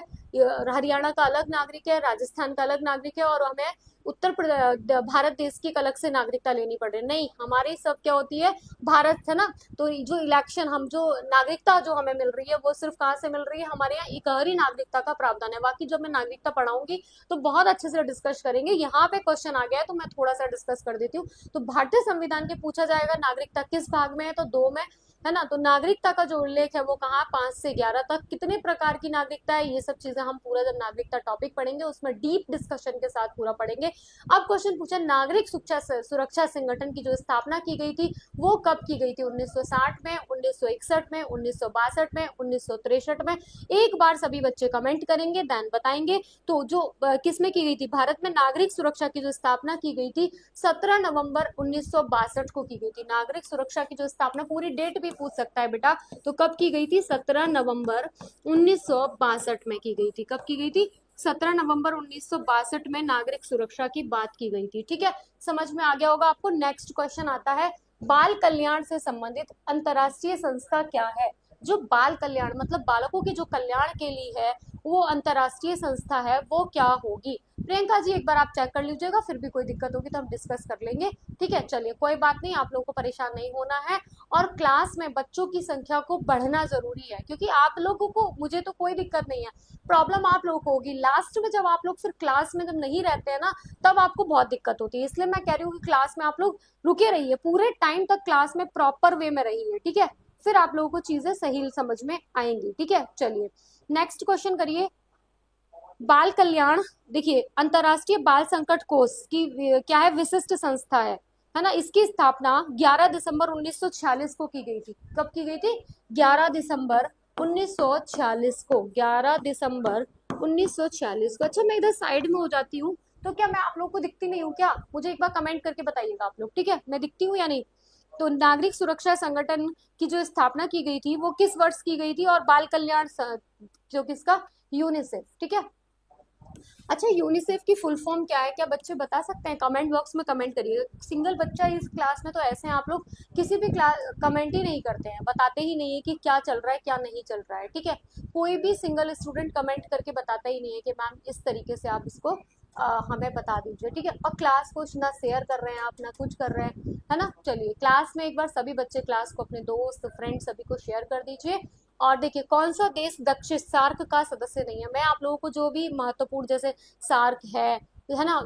हरियाणा का अलग नागरिक है, राजस्थान का अलग नागरिक है, और हमें उत्तर प्रदेश भारत देश की एक अलग से नागरिकता लेनी पड़ रही। नहीं, हमारी सब क्या होती है? भारत, है ना। तो जो इलेक्शन, हम जो नागरिकता जो हमें मिल रही है वो सिर्फ कहाँ से मिल रही है? हमारे यहाँ इकहरी नागरिकता का प्रावधान है। बाकी जब मैं नागरिकता पढ़ाऊंगी तो बहुत अच्छे से डिस्कस करेंगे। यहाँ पे क्वेश्चन आ गया है तो मैं थोड़ा सा डिस्कस कर देती हूँ। तो भारतीय संविधान के पूछा जाएगा नागरिकता किस भाग में है? तो 2 में, है ना। तो नागरिकता का जो उल्लेख है वो कहाँ? 5 से 11 तक। कितने प्रकार की नागरिकता है, ये सब चीजें हम पूरा जब नागरिकता टॉपिक पढ़ेंगे उसमें डीप डिस्कशन के साथ पूरा पढ़ेंगे। अब क्वेश्चन पूछा, नागरिक सुरक्षा संगठन की जो स्थापना की गई थी वो कब की गई थी? 1960 में, 1961 में, 1962 में, 1963 में? एक बार सभी बच्चे कमेंट करेंगे, देन बताएंगे। तो जो किस में की गई थी? भारत में नागरिक सुरक्षा की जो स्थापना की गई थी 17 नवंबर 1962 को की गई थी। नागरिक सुरक्षा की जो स्थापना, पूरी डेट भी पूछ सकता है बेटा, तो कब की गई थी? 17 नवंबर 1962 में की गई थी। कब की गई थी? 17 नवंबर 1962 में नागरिक सुरक्षा की बात की गई थी। ठीक है, समझ में आ गया होगा आपको। नेक्स्ट क्वेश्चन आता है, बाल कल्याण से संबंधित अंतर्राष्ट्रीय संस्था क्या है? जो बाल कल्याण मतलब बालकों के जो कल्याण के लिए है, वो अंतर्राष्ट्रीय संस्था है, वो क्या होगी? प्रियंका जी एक बार आप चेक कर लीजिएगा, फिर भी कोई दिक्कत होगी तो हम डिस्कस कर लेंगे। ठीक है, चलिए कोई बात नहीं, आप लोगों को परेशान नहीं होना है। और क्लास में बच्चों की संख्या को बढ़ना जरूरी है, क्योंकि आप लोगों को, मुझे तो कोई दिक्कत नहीं है, प्रॉब्लम आप लोगों को होगी लास्ट में, जब आप लोग फिर क्लास में जब नहीं रहते हैं ना, तब आपको बहुत दिक्कत होती है। इसलिए मैं कह रही हूँ कि क्लास में आप लोग रुके रहिए, पूरे टाइम तक क्लास में प्रॉपर वे में रहिए। ठीक है, फिर आप लोगों को चीजें सही समझ में आएंगी। ठीक है, चलिए नेक्स्ट क्वेश्चन करिए। बाल कल्याण, देखिए अंतरराष्ट्रीय बाल संकट कोष की क्या है, विशिष्ट संस्था है ना। इसकी स्थापना 11 दिसंबर 1946 को की गई थी। कब की गई थी? 11 दिसंबर 1946 को, 11 दिसंबर 1946 को। अच्छा मैं इधर साइड में हो जाती हूँ, तो क्या मैं आप लोग को दिखती नहीं हूँ क्या? मुझे एक बार कमेंट करके बताइएगा आप लोग, ठीक है, मैं दिखती हूँ या नहीं? तो नागरिक सुरक्षा संगठन की जो स्थापना की गई थी वो किस वर्ष की गई थी? और बाल कल्याण जो किसका, यूनिसेफ। ठीक है, अच्छा यूनिसेफ की फुल फॉर्म क्या है, क्या बच्चे बता सकते हैं? कमेंट बॉक्स में कमेंट करिए। सिंगल बच्चा इस क्लास में तो ऐसे हैं आप लोग, किसी भी क्लास कमेंट ही नहीं करते हैं, बताते ही नहीं है कि क्या चल रहा है क्या नहीं चल रहा है। ठीक है, कोई भी सिंगल स्टूडेंट कमेंट करके बताता ही नहीं है कि मैम इस तरीके से आप इसको हमें बता दीजिए। ठीक है, और क्लास को ना शेयर कर रहे हैं आप, ना कुछ कर रहे हैं, है ना। चलिए क्लास में एक बार सभी बच्चे क्लास को अपने दोस्त फ्रेंड सभी को शेयर कर दीजिए। और देखिए कौन सा देश दक्षिण सार्क का सदस्य नहीं है। मैं आप लोगों को जो भी महत्वपूर्ण, जैसे सार्क है ना,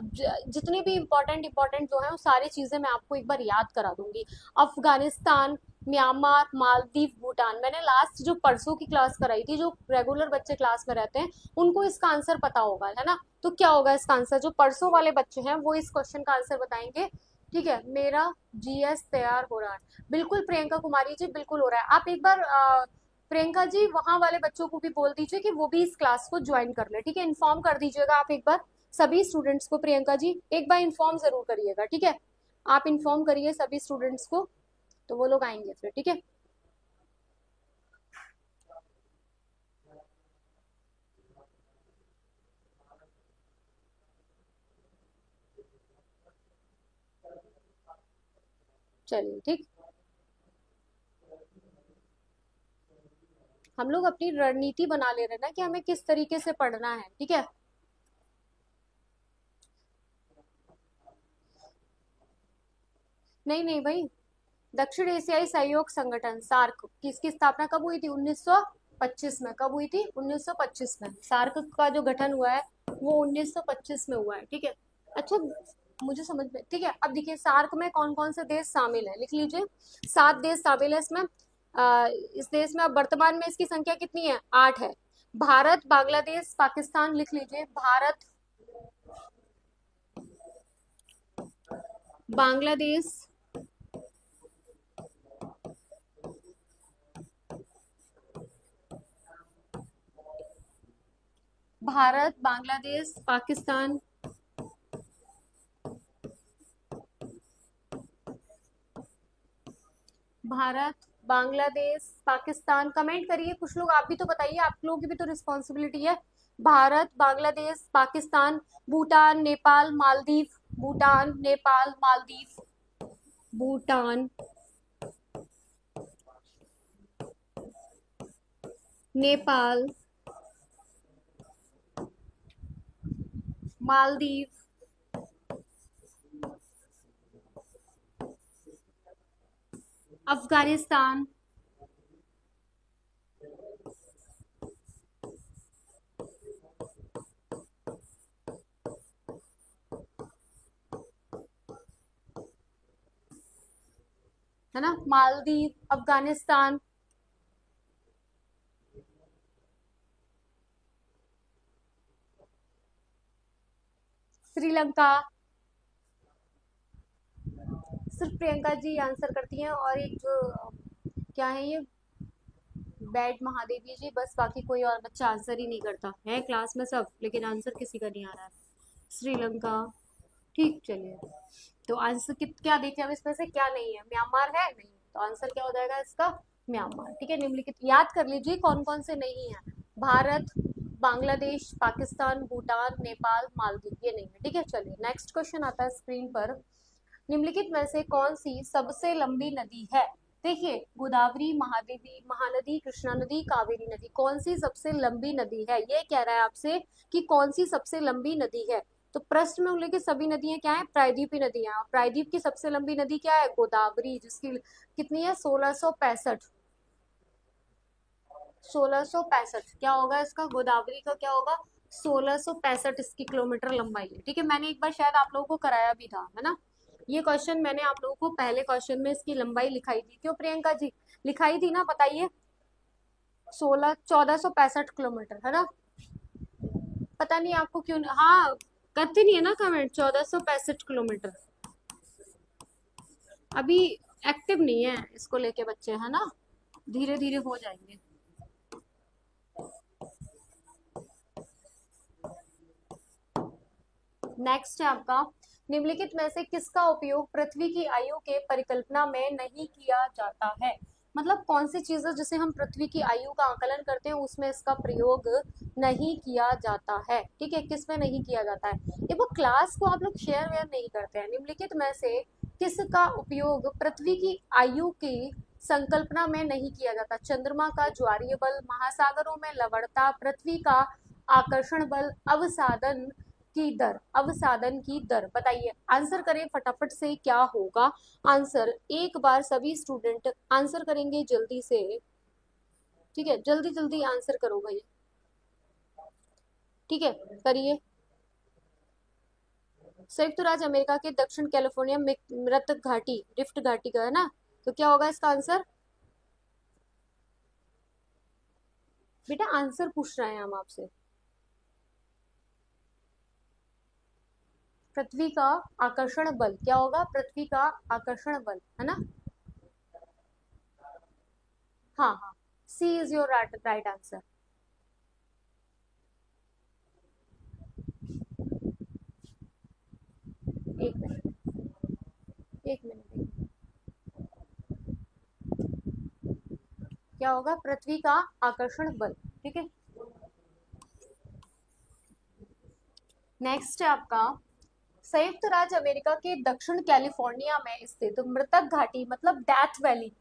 जितनी भी इंपॉर्टेंट जो है वो सारी चीजें मैं आपको एक बार याद करा दूंगी। अफगानिस्तान, म्यांमार, मालदीव, भूटान। मैंने लास्ट जो परसों की क्लास कराई थी, जो रेगुलर बच्चे क्लास में रहते हैं उनको इसका आंसर पता होगा, है ना। तो क्या होगा इसका आंसर? जो परसों वाले बच्चे हैं वो इस क्वेश्चन का आंसर बताएंगे। ठीक है, मेरा जीएस तैयार हो रहा है। बिल्कुल प्रियंका कुमारी जी, बिल्कुल हो रहा है। आप एक बार प्रियंका जी वहां वाले बच्चों को भी बोल दीजिए कि वो भी इस क्लास को ज्वाइन कर ले। ठीक है, इन्फॉर्म कर दीजिएगा आप एक बार सभी स्टूडेंट्स को। प्रियंका जी एक बार इन्फॉर्म जरूर करिएगा। ठीक है, आप इन्फॉर्म करिए सभी स्टूडेंट्स को, तो वो लोग आएंगे फिर। ठीक है, चलिए ठीक। हम लोग अपनी रणनीति बना ले रहे हैं ना कि हमें किस तरीके से पढ़ना है। ठीक है, नहीं नहीं भाई, दक्षिण एशियाई सहयोग संगठन सार्क किसकी स्थापना कब हुई थी? 1925 में। कब हुई थी? 1925 में। सार्क का जो गठन हुआ है वो 1925 में हुआ है। ठीक है, अच्छा मुझे समझ में, ठीक है। अब देखिए सार्क में कौन कौन से देश शामिल है, लिख लीजिए। 7 देश शामिल है इसमें। इस देश में अब वर्तमान में इसकी संख्या कितनी है? 8 है। भारत, बांग्लादेश, पाकिस्तान, लिख लीजिए। भारत, बांग्लादेश, भारत, बांग्लादेश, पाकिस्तान, भारत, बांग्लादेश, पाकिस्तान। कमेंट करिए कुछ लोग, आप भी तो बताइए, आप लोगों की भी तो रिस्पॉन्सिबिलिटी है। भारत, बांग्लादेश, पाकिस्तान, भूटान, नेपाल, मालदीव, भूटान, नेपाल, मालदीव, भूटान, नेपाल, मालदीव, अफगानिस्तान, है ना, मालदीव, अफगानिस्तान, श्रीलंका। सिर्फ प्रियंका जी आंसर करती हैं, और एक जो क्या है ये, बैड महादेवी जी, बस बाकी कोई और बच्चा आंसर ही नहीं करता है क्लास में सब, लेकिन आंसर किसी का नहीं आ रहा है। श्रीलंका, ठीक, चलिए। तो आंसर क्या देखें अब इसमें से क्या नहीं है? म्यांमार है नहीं, तो आंसर क्या हो जाएगा इसका? म्यांमार। ठीक है, निम्नलिखित याद कर लीजिए कौन कौन से नहीं है। भारत, बांग्लादेश, पाकिस्तान, भूटान, नेपाल, मालदीव, ये नहीं है। ठीक है, चलिए नेक्स्ट क्वेश्चन आता है स्क्रीन पर। निम्नलिखित में से कौन सी सबसे लंबी नदी है? देखिए, गोदावरी, महादेवी, महानदी, कृष्णा नदी, कावेरी नदी, कौन सी सबसे लंबी नदी है? ये कह रहा है आपसे कि कौन सी सबसे लंबी नदी है। तो प्रश्न में उल्लेखित सभी नदियां क्या है? प्रायद्वीपीय नदियां। और प्रायद्वीप की सबसे लंबी नदी क्या है? गोदावरी, जिसकी कितनी है? 1665। 1665 क्या होगा इसका? गोदावरी का क्या होगा? 1665 इसकी किलोमीटर लंबाई है। ठीक है, मैंने एक बार शायद आप लोगों को कराया भी था, है ना? ये क्वेश्चन मैंने आप लोगों को पहले क्वेश्चन में इसकी लंबाई लिखाई थी। क्यों प्रियंका जी? लिखाई थी ना, बताइए। 1465 किलोमीटर, है ना? पता नहीं आपको क्यों, हाँ करते नहीं है ना कमेंट। 1465 किलोमीटर। अभी एक्टिव नहीं है इसको लेके बच्चे, है ना? धीरे धीरे हो जाएंगे। नेक्स्ट है आपका, निम्नलिखित में से किसका उपयोग पृथ्वी की आयु के परिकल्पना में नहीं किया जाता है? मतलब कौन सी चीज है जिसे हम पृथ्वी की आयु का आकलन करते हैं उसमें इसका प्रयोग नहीं किया जाता है? ठीक है, किसमें नहीं किया जाता है? ये वो क्लास को आप लोग शेयर वेयर नहीं करते हैं। निम्नलिखित में से किसका उपयोग पृथ्वी की आयु की संकल्पना में नहीं किया जाता? चंद्रमा का ज्वारीय बल, महासागरों में लवणता, पृथ्वी का आकर्षण बल, अवसादन की दर। अवसादन की दर बताइए, आंसर करें फटाफट से, क्या होगा आंसर? एक बार सभी स्टूडेंट आंसर करेंगे जल्दी से। ठीक है, जल्दी जल्दी आंसर करो भाई। ठीक है, करिए। संयुक्त राज्य अमेरिका के दक्षिण कैलिफोर्निया में मृत घाटी, रिफ्ट घाटी का, है ना? तो क्या होगा इसका आंसर? बेटा आंसर पूछ रहे हैं हम आपसे। पृथ्वी का आकर्षण बल क्या होगा? पृथ्वी का आकर्षण बल, है ना? हाँ हाँ, सी इज योर राइट आंसर। एक मिनट, एक मिनट। क्या होगा? पृथ्वी का आकर्षण बल। ठीक है, नेक्स्ट है आपका, संयुक्त राज्य अमेरिका के दक्षिण कैलिफोर्निया में स्थित मृतक घाटी मतलब डेथ वैली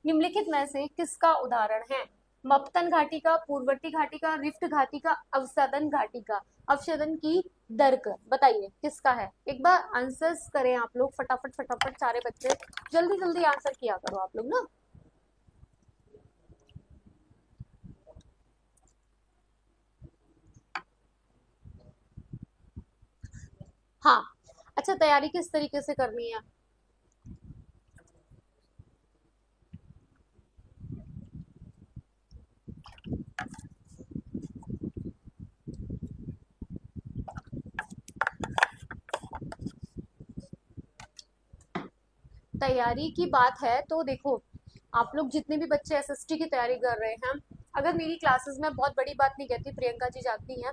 निम्नलिखित में से किसका उदाहरण है? मपतन घाटी का, पूर्ववर्ती घाटी का, रिफ्ट घाटी का, अवसादन घाटी का, अवसादन की दर का। बताइए किसका है? एक बार आंसर्स करें आप लोग फटाफट फटाफट, सारे बच्चे जल्दी जल्दी आंसर किया करो आप लोग ना। हाँ, अच्छा तैयारी किस तरीके से करनी है? तैयारी की बात है तो देखो, आप लोग जितने भी बच्चे एसएसटी की तैयारी कर रहे हैं, अगर मेरी क्लासेस में बहुत बड़ी बात नहीं कहती, प्रियंका जी जानती हैं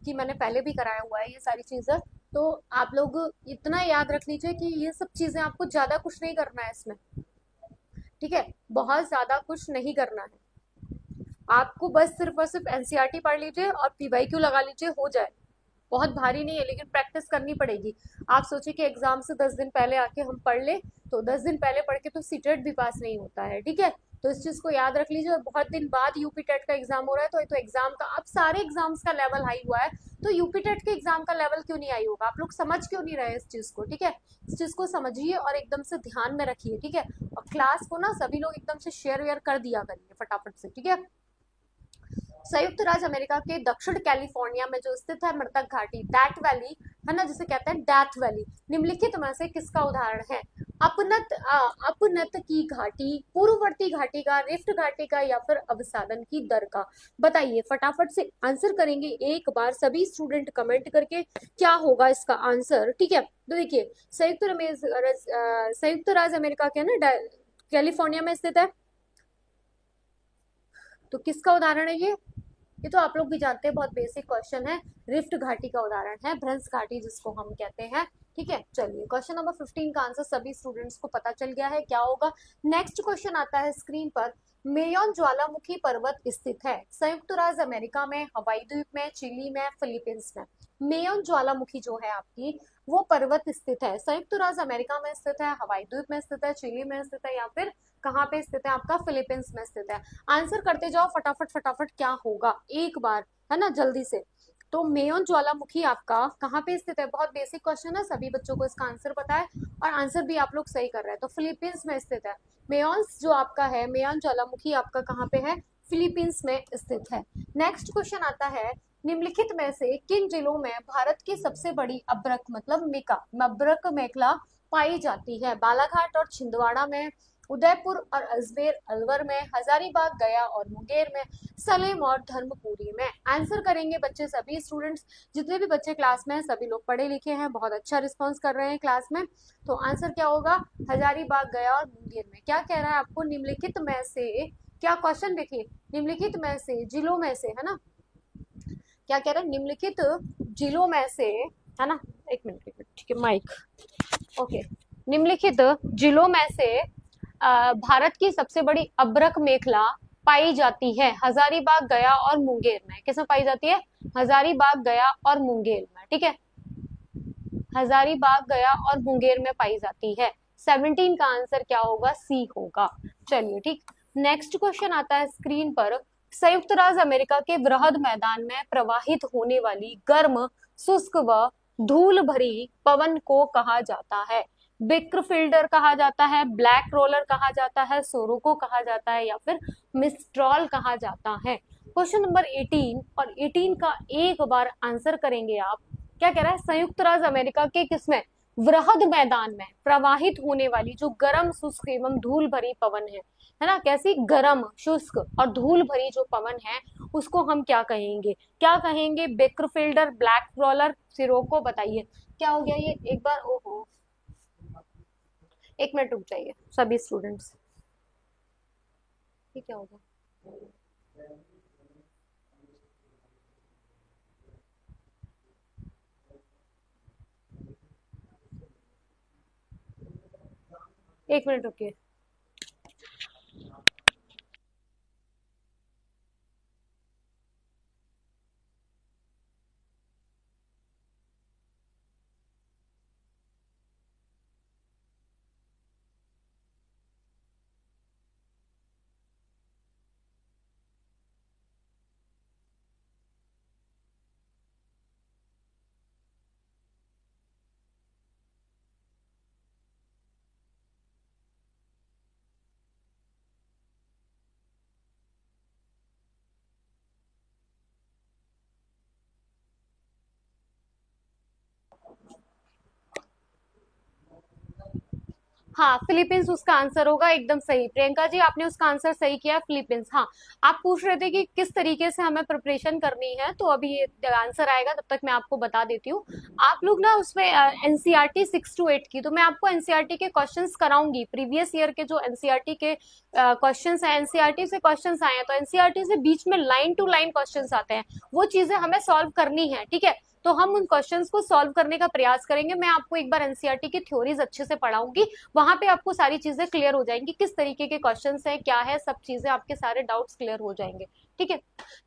कि मैंने पहले भी कराया हुआ है ये सारी चीजें, तो आप लोग इतना याद रख लीजिए कि ये सब चीजें आपको ज्यादा कुछ नहीं करना है इसमें। ठीक है, बहुत ज्यादा कुछ नहीं करना है आपको, बस सिर्फ और सिर्फ एनसीईआरटी पढ़ लीजिए और पीवाईक्यू लगा लीजिए, हो जाए। बहुत भारी नहीं है, लेकिन प्रैक्टिस करनी पड़ेगी। आप सोचिए कि एग्जाम से 10 दिन पहले आके हम पढ़ ले, तो 10 दिन पहले पढ़ के तो सीटेट भी पास नहीं होता है। ठीक है, तो इस चीज को याद रख लीजिए। और बहुत दिन बाद यूपी टेट का एग्जाम हो रहा है, तो एग्जाम का अब सारे एग्जाम्स का लेवल हाई हुआ है, तो यूपी टेट के एग्जाम का लेवल क्यों नहीं हाई होगा? आप लोग समझ क्यों नहीं रहे इस चीज को? ठीक है, इस चीज को समझिए और एकदम से ध्यान में रखिए। ठीक है, और क्लास को ना सभी लोग एकदम से शेयर वेयर कर दिया करिए फटाफट से। ठीक है, संयुक्त राज्य अमेरिका के दक्षिण कैलिफोर्निया में जो स्थित है मृतक घाटी, दैट वैली, है ना, जिसे कहते हैं डेथ वैली, निम्नलिखित में से किसका उदाहरण है? अपनत की घाटी, पूर्ववर्ती घाटी का, रिफ्ट घाटी का, या फिर अवसादन की दर का? बताइए फटाफट से आंसर करेंगे एक बार सभी स्टूडेंट कमेंट करके, क्या होगा इसका आंसर? ठीक है, तो देखिए, संयुक्त राज्य अमेरिका के ना कैलिफोर्निया में स्थित है, तो किसका उदाहरण है ये तो आप लोग भी जानते हैं, बहुत बेसिक क्वेश्चन है। रिफ्ट घाटी का उदाहरण है, भ्रंश घाटी जिसको हम कहते हैं। ठीक है, चलिए क्वेश्चन नंबर 15 का आंसर सभी स्टूडेंट्स को पता चल गया है क्या होगा। नेक्स्ट क्वेश्चन आता है स्क्रीन पर। मेयोन ज्वालामुखी पर्वत स्थित है संयुक्त राज्य अमेरिका में, हवाई द्वीप में, चिली में, फिलीपींस में। मेयोन ज्वालामुखी जो है आपकी वो पर्वत स्थित है संयुक्त राज्य अमेरिका में स्थित है, हवाई द्वीप में स्थित है, चिली में स्थित है, या फिर कहाँ पे स्थित है आपका फिलीपींस में स्थित है। आंसर करते जाओ फटाफट फटाफट, क्या होगा एक बार, है ना, जल्दी से। तो मेयोन ज्वालामुखी आपका कहाँ पे स्थित है, बहुत बेसिक क्वेश्चन है, सभी बच्चों को इसका आंसर पता है और आंसर भी आप लोग सही कर रहे हैं। तो फिलीपींस में स्थित है मेयोन्स जो आपका है, मेयोन ज्वालामुखी आपका कहाँ पे है, फिलीपींस में स्थित है। नेक्स्ट क्वेश्चन आता है, निम्नलिखित में से किन जिलों में भारत की सबसे बड़ी अब्रक मतलब अब्रक मेखला पाई जाती है। बालाघाट और छिंदवाड़ा में, उदयपुर और अजमेर अलवर में, हजारीबाग गया और मुंगेर में, सलेम और धर्मपुरी में। आंसर करेंगे बच्चे सभी स्टूडेंट्स, जितने भी बच्चे क्लास में हैं सभी लोग पढ़े लिखे हैं, बहुत अच्छा रिस्पांस कर रहे हैं क्लास में। तो आंसर क्या होगा, हजारीबाग गया और मुंगेर में। क्या कह रहा है आपको, निम्नलिखित में से, क्या क्वेश्चन देखिए, निम्नलिखित में से जिलों में से, है ना, क्या कह रहे हैं, निम्नलिखित जिलों में से, है ना, एक मिनट ठीक है माइक, ओके, निम्नलिखित जिलों में से भारत की सबसे बड़ी अब्रक मेखला पाई जाती है हजारीबाग गया और मुंगेर में। किसमें पाई जाती है, हजारीबाग गया और मुंगेर में, ठीक है, हजारीबाग गया और मुंगेर में पाई जाती है। 17 का आंसर क्या होगा, सी होगा। चलिए ठीक, नेक्स्ट क्वेश्चन आता है स्क्रीन पर। संयुक्त राज्य अमेरिका के वृहद मैदान में प्रवाहित होने वाली गर्म, शुष्क व धूल भरी पवन को कहा जाता है। बिक्रफील्डर कहा जाता है, ब्लैक रोलर कहा जाता है, सोरोको कहा जाता है, या फिर मिस्ट्रॉल कहा जाता है। क्वेश्चन नंबर 18 और 18 का एक बार आंसर करेंगे आप। क्या कह रहा है, संयुक्त राज्य अमेरिका के किसमें, वृहद मैदान में प्रवाहित होने वाली जो गर्म, शुष्क एवं धूल भरी पवन है ना, कैसी गर्म, शुष्क और धूल भरी जो पवन है उसको हम क्या कहेंगे, क्या कहेंगे, बेकरफील्डर, ब्लैक रोलर, सिरोको, बताइए क्या हो गया ये एक बार। ओहो, एक मिनट रुक जाइए सभी स्टूडेंट्स, ये क्या होगा, एक मिनट रुकिए। हाँ, फिलीपींस उसका आंसर होगा, एकदम सही प्रियंका जी, आपने उसका आंसर सही किया, फिलीपींस। हाँ, आप पूछ रहे थे कि किस तरीके से हमें प्रिपरेशन करनी है, तो अभी ये आंसर आएगा, तब तक मैं आपको बता देती हूँ। आप लोग ना उसमें एनसीईआरटी 6 to 8 की, तो मैं आपको एनसीईआरटी के क्वेश्चंस कराऊंगी, प्रीवियस ईयर के जो एनसीईआरटी के क्वेश्चंस हैं, एनसीईआरटी से क्वेश्चंस आए हैं, तो एनसीईआरटी से बीच में लाइन टू लाइन क्वेश्चंस आते हैं, वो चीजें हमें सॉल्व करनी है, ठीक है। तो हम उन क्वेश्चंस को सॉल्व करने का प्रयास करेंगे। मैं आपको एक बार एनसीईआरटी की थ्योरीज अच्छे से पढ़ाऊंगी, वहां पे आपको सारी चीजें क्लियर हो जाएंगी, किस तरीके के क्वेश्चंस हैं, क्या है, सब चीजें आपके सारे डाउट्स क्लियर हो जाएंगे, ठीक है।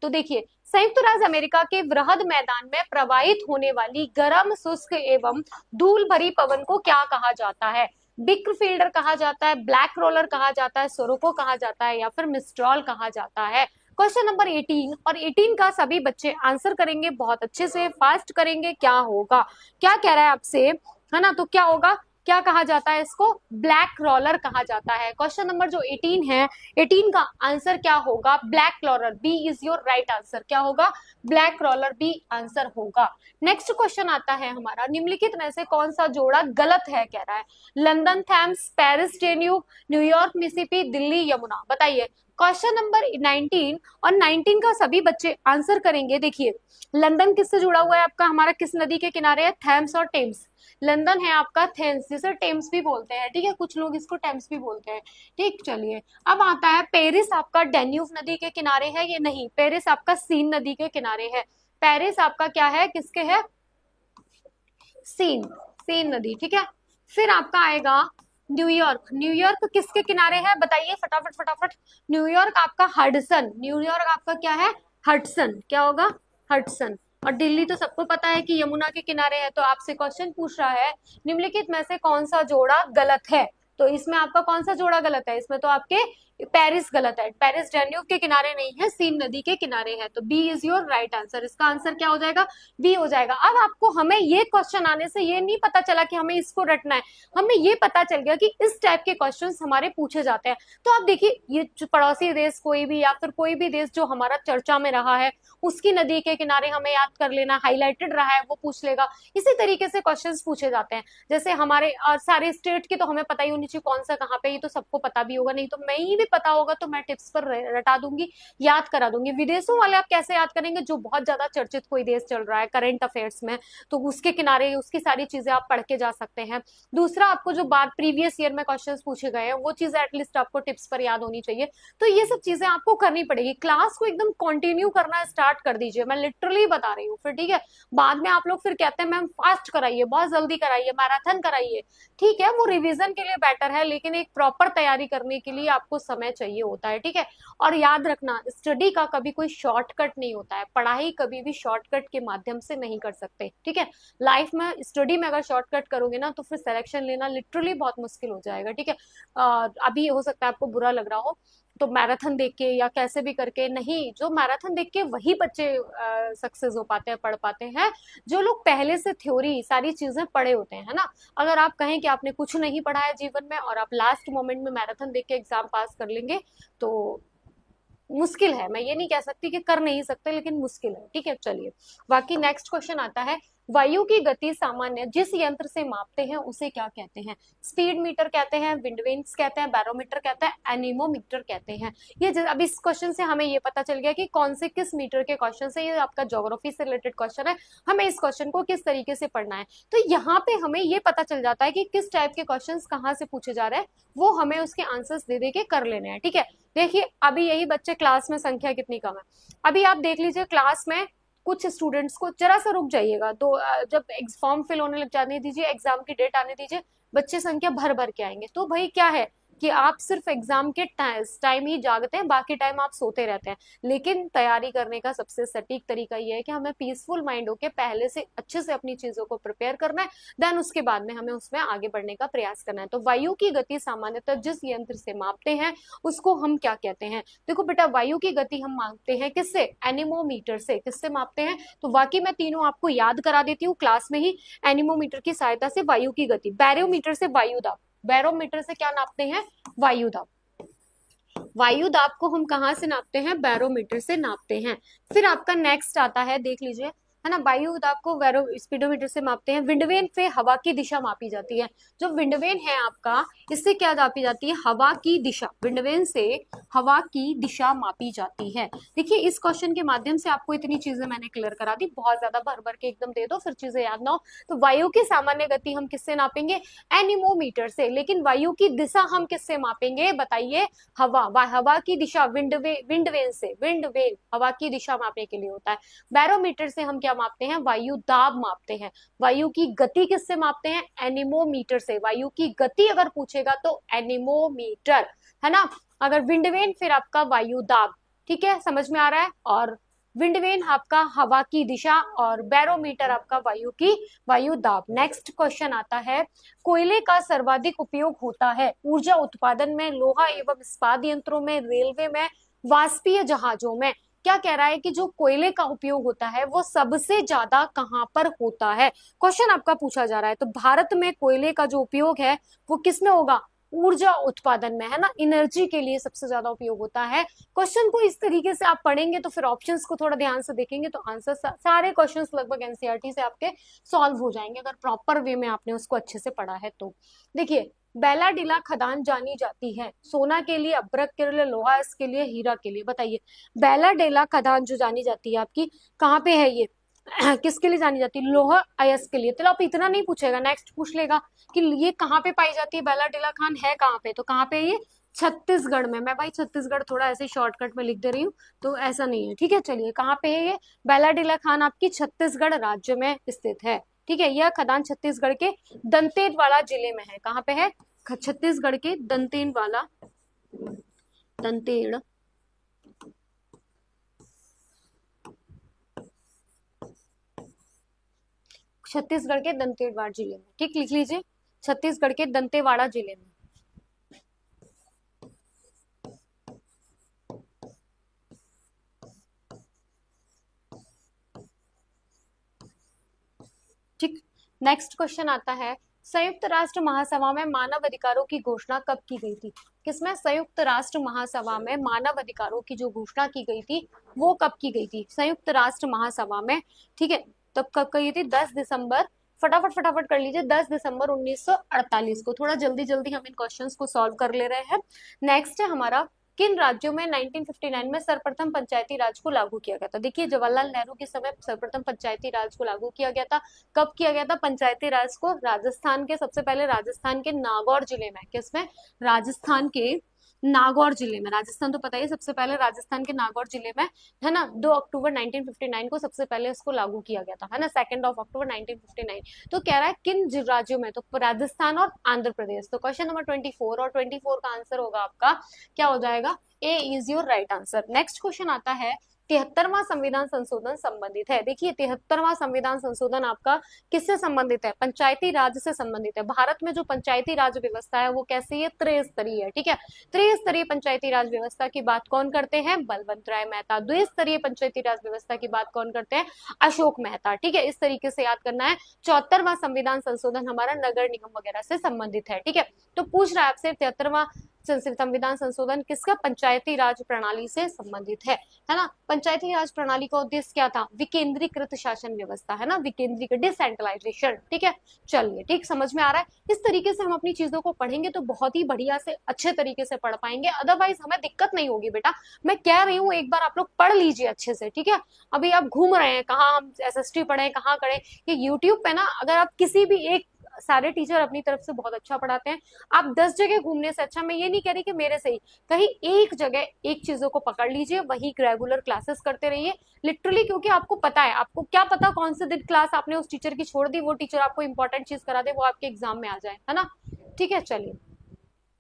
तो देखिए, संयुक्त राज्य अमेरिका के वृहद मैदान में प्रवाहित होने वाली गर्म, शुष्क एवं धूल भरी पवन को क्या कहा जाता है। बिक्रफील्डर कहा जाता है, ब्लैक रोलर कहा जाता है, सोरोको कहा जाता है, या फिर मिस्ट्रॉल कहा जाता है। क्वेश्चन नंबर 18 और 18 का सभी बच्चे आंसर करेंगे, बहुत अच्छे से फास्ट करेंगे। क्या होगा, क्या कह रहा है आपसे, है ना, तो क्या होगा, क्या कहा जाता है इसको, ब्लैक रोलर कहा जाता है। क्वेश्चन नंबर जो 18 है, 18 का आंसर क्या होगा, black roller, B is your right answer. क्या होगा, ब्लैक रोलर बी आंसर होगा। नेक्स्ट क्वेश्चन आता है हमारा, निम्नलिखित में से कौन सा जोड़ा गलत है, कह रहा है, London Thames, Paris Danube, New York Mississippi, Delhi Yamuna, बताइए। क्वेश्चन नंबर 19 और 19 का सभी बच्चे आंसर करेंगे। देखिए, लंदन किससे जुड़ा हुआ है आपका, हमारा किस नदी के किनारे है, थैम्स और टेम्स। लंदन है आपका थेम्स, जिसे टेम्स भी बोलते हैं, ठीक है, कुछ लोग इसको टेम्स भी बोलते हैं, ठीक। चलिए, अब आता है पेरिस आपका डेन्यूब नदी के किनारे है, ये नहीं, पेरिस आपका सीन नदी के किनारे है। पेरिस आपका क्या है, किसके है, सीन, सेन नदी, ठीक है। फिर आपका आएगा न्यूयॉर्क। न्यूयॉर्क किसके किनारे है बताइए फटाफट फटाफट। न्यूयॉर्क आपका हडसन, न्यूयॉर्क आपका क्या है, हडसन, क्या होगा, हडसन। और दिल्ली तो सबको पता है कि यमुना के किनारे है। तो आपसे क्वेश्चन पूछ रहा है निम्नलिखित में से कौन सा जोड़ा गलत है। तो इसमें आपका कौन सा जोड़ा गलत है, इसमें तो आपके पेरिस गलत है, पेरिस डैन्यूब के किनारे नहीं है, सीन नदी के किनारे है। तो B is your right answer, इसका आंसर क्या हो जाएगा, बी हो जाएगा। अब आपको हमें ये क्वेश्चन आने से ये नहीं पता चला कि हमें इसको रटना है, हमें ये पता चल गया कि इस टाइप के क्वेश्चंस हमारे पूछे जाते हैं। तो आप देखिए ये पड़ोसी देश कोई भी या फिर कोई भी देश जो हमारा चर्चा में रहा है उसकी नदी के किनारे हमें याद कर लेना, हाईलाइटेड रहा है वो पूछ लेगा। इसी तरीके से क्वेश्चंस पूछे जाते हैं। जैसे हमारे सारे स्टेट की तो हमें पता ही होनी चाहिए कौन सा कहाँ पे, ये तो सबको पता भी होगा, नहीं तो मैं ही भी पता होगा तो मैं टिप्स पर रटा दूंगी, याद करा दूंगी। विदेशों वाले आप कैसे याद करेंगे, जो बहुत ज्यादा चर्चित कोई देश चल रहा है करंट अफेयर्स में, तो उसके किनारे उसकी सारी चीजें आप पढ़ के जा सकते हैं। दूसरा, आपको जो बात प्रीवियस ईयर में क्वेश्चन पूछे गए हैं वो चीजें एटलीस्ट आपको टिप्स पर याद होनी चाहिए। तो ये सब चीजें आपको करनी पड़ेगी। क्लास को एकदम कंटिन्यू करना स्टार्ट कर दीजिए, मैं लिटरली बता रही हूँ, फिर ठीक है। बाद में आप लोग फिर कहते हैं मैम फास्ट कराइए, बहुत जल्दी कराइए, मैराथन कराइए, ठीक है वो रिवीजन के लिए बेटर है, लेकिन एक प्रॉपर तैयारी करने के लिए आपको समय चाहिए होता है, ठीक है। और याद रखना स्टडी का कभी कोई शॉर्टकट नहीं होता है, पढ़ाई कभी भी शॉर्टकट के माध्यम से नहीं कर सकते, ठीक है। लाइफ में स्टडी में अगर शॉर्टकट करोगे ना तो फिर सिलेक्शन लेना लिटरली बहुत मुश्किल हो जाएगा, ठीक है। अभी हो सकता है आपको बुरा लग रहा हो, तो मैराथन देख के या कैसे भी करके नहीं, जो मैराथन देख के वही बच्चे सक्सेस हो पाते हैं, पढ़ पाते हैं, जो लोग पहले से थ्योरी सारी चीजें पढ़े होते हैं, है ना। अगर आप कहें कि आपने कुछ नहीं पढ़ा है जीवन में और आप लास्ट मोमेंट में मैराथन देख के एग्जाम पास कर लेंगे तो मुश्किल है। मैं ये नहीं कह सकती कि कर नहीं सकते, लेकिन मुश्किल है, ठीक है। चलिए बाकी नेक्स्ट क्वेश्चन आता है, वायु की गति सामान्य जिस यंत्र से मापते हैं उसे क्या कहते हैं। स्पीड मीटर कहते हैं, विंडवेन्स कहते हैं, बैरोमीटर कहते हैं, एनीमोमीटर कहते हैं। ये अब इस क्वेश्चन से हमें ये पता चल गया कि कौन से किस मीटर के क्वेश्चन से, ये आपका ज्योग्राफी से रिलेटेड क्वेश्चन है, हमें इस क्वेश्चन को किस तरीके से पढ़ना है। तो यहाँ पे हमें ये पता चल जाता है कि किस टाइप के क्वेश्चन कहाँ से पूछे जा रहे हैं, वो हमें उसके आंसर्स दे दे के कर लेने हैं, ठीक है। देखिए अभी यही बच्चे क्लास में संख्या कितनी कम है, अभी आप देख लीजिए क्लास में कुछ स्टूडेंट्स को, जरा सा रुक जाइएगा, तो जब फॉर्म फिल होने लग जाने दीजिए, एग्जाम की डेट आने दीजिए, बच्चे संख्या भर भर के आएंगे। तो भाई क्या है कि आप सिर्फ एग्जाम के टाइम ही जागते हैं, बाकी टाइम आप सोते रहते हैं। लेकिन तैयारी करने का सबसे सटीक तरीका ये है कि हमें पीसफुल माइंड होके पहले से अच्छे से अपनी चीजों को प्रिपेयर करना है, देन उसके बाद में हमें उसमें आगे बढ़ने का प्रयास करना है। तो वायु की गति सामान्यतः जिस यंत्र से मापते हैं उसको हम क्या कहते हैं। देखो बेटा वायु की गति हम मापते हैं किससे, एनीमोमीटर से। किससे मापते हैं, तो बाकी मैं तीनों आपको याद करा देती हूँ क्लास में ही। एनीमोमीटर की सहायता से वायु की गति, बैरोमीटर से वायु दाब, बैरोमीटर से क्या नापते हैं, वायु दाब। वायु दाब को हम कहाँ से नापते हैं, बैरोमीटर से नापते हैं। फिर आपका नेक्स्ट आता है, देख लीजिए, है ना, वायु दाब को स्पीडोमीटर से मापते हैं। विंडवेन से हवा की दिशा मापी जाती है। जो विंडवेन है आपका, इससे क्या मापी जाती है, हवा की दिशा। विंडवेन से हवा की दिशा मापी जाती है। देखिए इस क्वेश्चन के माध्यम से आपको इतनी चीजें मैंने क्लियर करा दी, बहुत ज्यादा भर भर के एकदम दे दो फिर चीजें याद ना हो। तो वायु की सामान्य गति हम किससे नापेंगे, एनीमोमीटर से। लेकिन वायु की दिशा हम किससे मापेंगे बताइए, हवा की दिशा विंडवेन से। विंडवेन हवा की दिशा मापने के लिए होता है। बैरोमीटर से हम क्या मापते हैं, वायु दाब मापते हैं। वायु की गति किससे मापते हैं, एनीमोमीटर से। वायु की गति अगर पूछेगा तो एनीमोमीटर, है ना। अगर विंडवेन फिर आपका वायु दाब, ठीक है, समझ में आ रहा है। और विंडवेन आपका हवा की दिशा और बैरोमीटर आपका वायु दाब। नेक्स्ट क्वेश्चन आता है, कोयले का सर्वाधिक उपयोग होता है ऊर्जा उत्पादन में, लोहा एवं इस्पात यंत्रों में, रेलवे में, वाष्पीय जहाजों में। क्या कह रहा है कि जो कोयले का उपयोग होता है वो सबसे ज्यादा कहां पर होता है, क्वेश्चन आपका पूछा जा रहा है। तो भारत में कोयले का जो उपयोग है वो किस में होगा, ऊर्जा उत्पादन में, है ना, एनर्जी के लिए सबसे ज्यादा उपयोग होता है। क्वेश्चन को इस तरीके से आप पढ़ेंगे तो फिर ऑप्शंस को थोड़ा ध्यान से देखेंगे तो आंसर सारे क्वेश्चंस लगभग एनसीईआरटी से आपके सॉल्व हो जाएंगे, अगर प्रॉपर वे में आपने उसको अच्छे से पढ़ा है तो। देखिए बैलाडीला खदान जानी जाती है सोना के लिए, अभ्रक के लिए, लोहा इसके लिए, हीरा के लिए। बताइए बैलाडीला खदान जो जानी जाती है आपकी कहाँ पे है, ये किसके लिए जानी जाती है, लोहा अयस्क के लिए। तो आप इतना नहीं पूछेगा, नेक्स्ट पूछ लेगा कि ये कहाँ पे पाई जाती है, बैलाडीला खान है कहाँ पे, तो कहाँ पे ये, छत्तीसगढ़ में। मैं भाई छत्तीसगढ़ थोड़ा ऐसे शॉर्टकट में लिख दे रही हूँ तो ऐसा नहीं है, ठीक है। चलिए कहाँ पे है ये, बैलाडीला खान आपकी छत्तीसगढ़ राज्य में स्थित है, ठीक है। यह खदान छत्तीसगढ़ के दंतेवाड़ा जिले में है। कहाँ पे है? छत्तीसगढ़ के दंतेवाड़ा, दंतेड़ छत्तीसगढ़ के दंतेवाड़ा जिले में, ठीक, लिख लीजिए, छत्तीसगढ़ के दंतेवाड़ा जिले में। ठीक, नेक्स्ट क्वेश्चन आता है, संयुक्त राष्ट्र महासभा में मानव अधिकारों की घोषणा कब की गई थी? किसमें? संयुक्त राष्ट्र महासभा में मानव अधिकारों की जो घोषणा की गई थी वो कब की गई थी? संयुक्त राष्ट्र महासभा में, ठीक है, तब कब की थी? 10 दिसंबर, फटाफट फटाफट कर लीजिए, 10 दिसंबर 1948 को। थोड़ा जल्दी जल्दी हम इन क्वेश्चंस को सॉल्व कर ले रहे हैं। नेक्स्ट है हमारा, किन राज्यों में 1959 में सर्वप्रथम पंचायती राज को लागू किया गया था? देखिए, जवाहरलाल नेहरू के समय सर्वप्रथम पंचायती राज को लागू किया गया था। कब किया गया था पंचायती राज को? राजस्थान के, सबसे पहले राजस्थान के नागौर जिले में। किसमें? राजस्थान के नागौर जिले में। राजस्थान तो पता ही, सबसे पहले राजस्थान के नागौर जिले में, है ना, 2 अक्टूबर 1959 को सबसे पहले इसको लागू किया गया था, है ना, 2 अक्टूबर 1959। तो कह रहा है किन राज्यों में? तो राजस्थान और आंध्र प्रदेश। तो क्वेश्चन नंबर 24 और 24 का आंसर होगा आपका, क्या हो जाएगा? A is your right answer. Next question आता है, 73वां संविधान संशोधन संबंधित है। देखिए, 73वां संविधान संशोधन आपका किससे संबंधित है? पंचायती राज से संबंधित है। भारत में जो पंचायती राज व्यवस्था है वो कैसी है? त्रिस्तरीय है, ठीक है। त्रिस्तरीय पंचायती राज व्यवस्था की बात कौन करते हैं? बलवंत राय मेहता। द्विस्तरीय पंचायती राज व्यवस्था की बात कौन करते हैं? अशोक मेहता, ठीक है। इस तरीके से याद करना है। 74वां संविधान संशोधन हमारा नगर निगम वगैरह से संबंधित है, ठीक है। तो पूछ रहा है आपसे 73वां संविधान संशोधन किसका? पंचायती राज प्रणाली से संबंधित है ना। पंचायती राज प्रणाली का उद्देश्य क्या था? विकेंद्रीकृत शासन व्यवस्था, है ना, विकेंद्रीकृत, डिसेंट्रलाइजेशन, ठीक है। चलिए, ठीक, समझ में आ रहा है। इस तरीके से हम अपनी चीजों को पढ़ेंगे तो बहुत ही बढ़िया से, अच्छे तरीके से पढ़ पाएंगे, अदरवाइज हमें दिक्कत नहीं होगी बेटा। मैं कह रही हूँ, एक बार आप लोग पढ़ लीजिए अच्छे से, ठीक है। अभी आप घूम रहे हैं, कहाँ हम एसएसटी पढ़े, कहाँ करें, ये यूट्यूब पे ना, अगर आप किसी भी एक, सारे टीचर अपनी तरफ से बहुत अच्छा पढ़ाते हैं, आप 10 जगह घूमने से अच्छा, मैं ये नहीं कह रही कि मेरे से ही, कहीं एक जगह एक चीजों को पकड़ लीजिए, वही रेगुलर क्लासेस करते रहिए लिटरली, क्योंकि आपको पता है, आपको क्या पता कौन से दिन क्लास आपने उस टीचर की छोड़ दी, वो टीचर आपको इंपॉर्टेंट चीज करा दे, वो आपके एग्जाम में आ जाए, है ना, ठीक है। चलिए,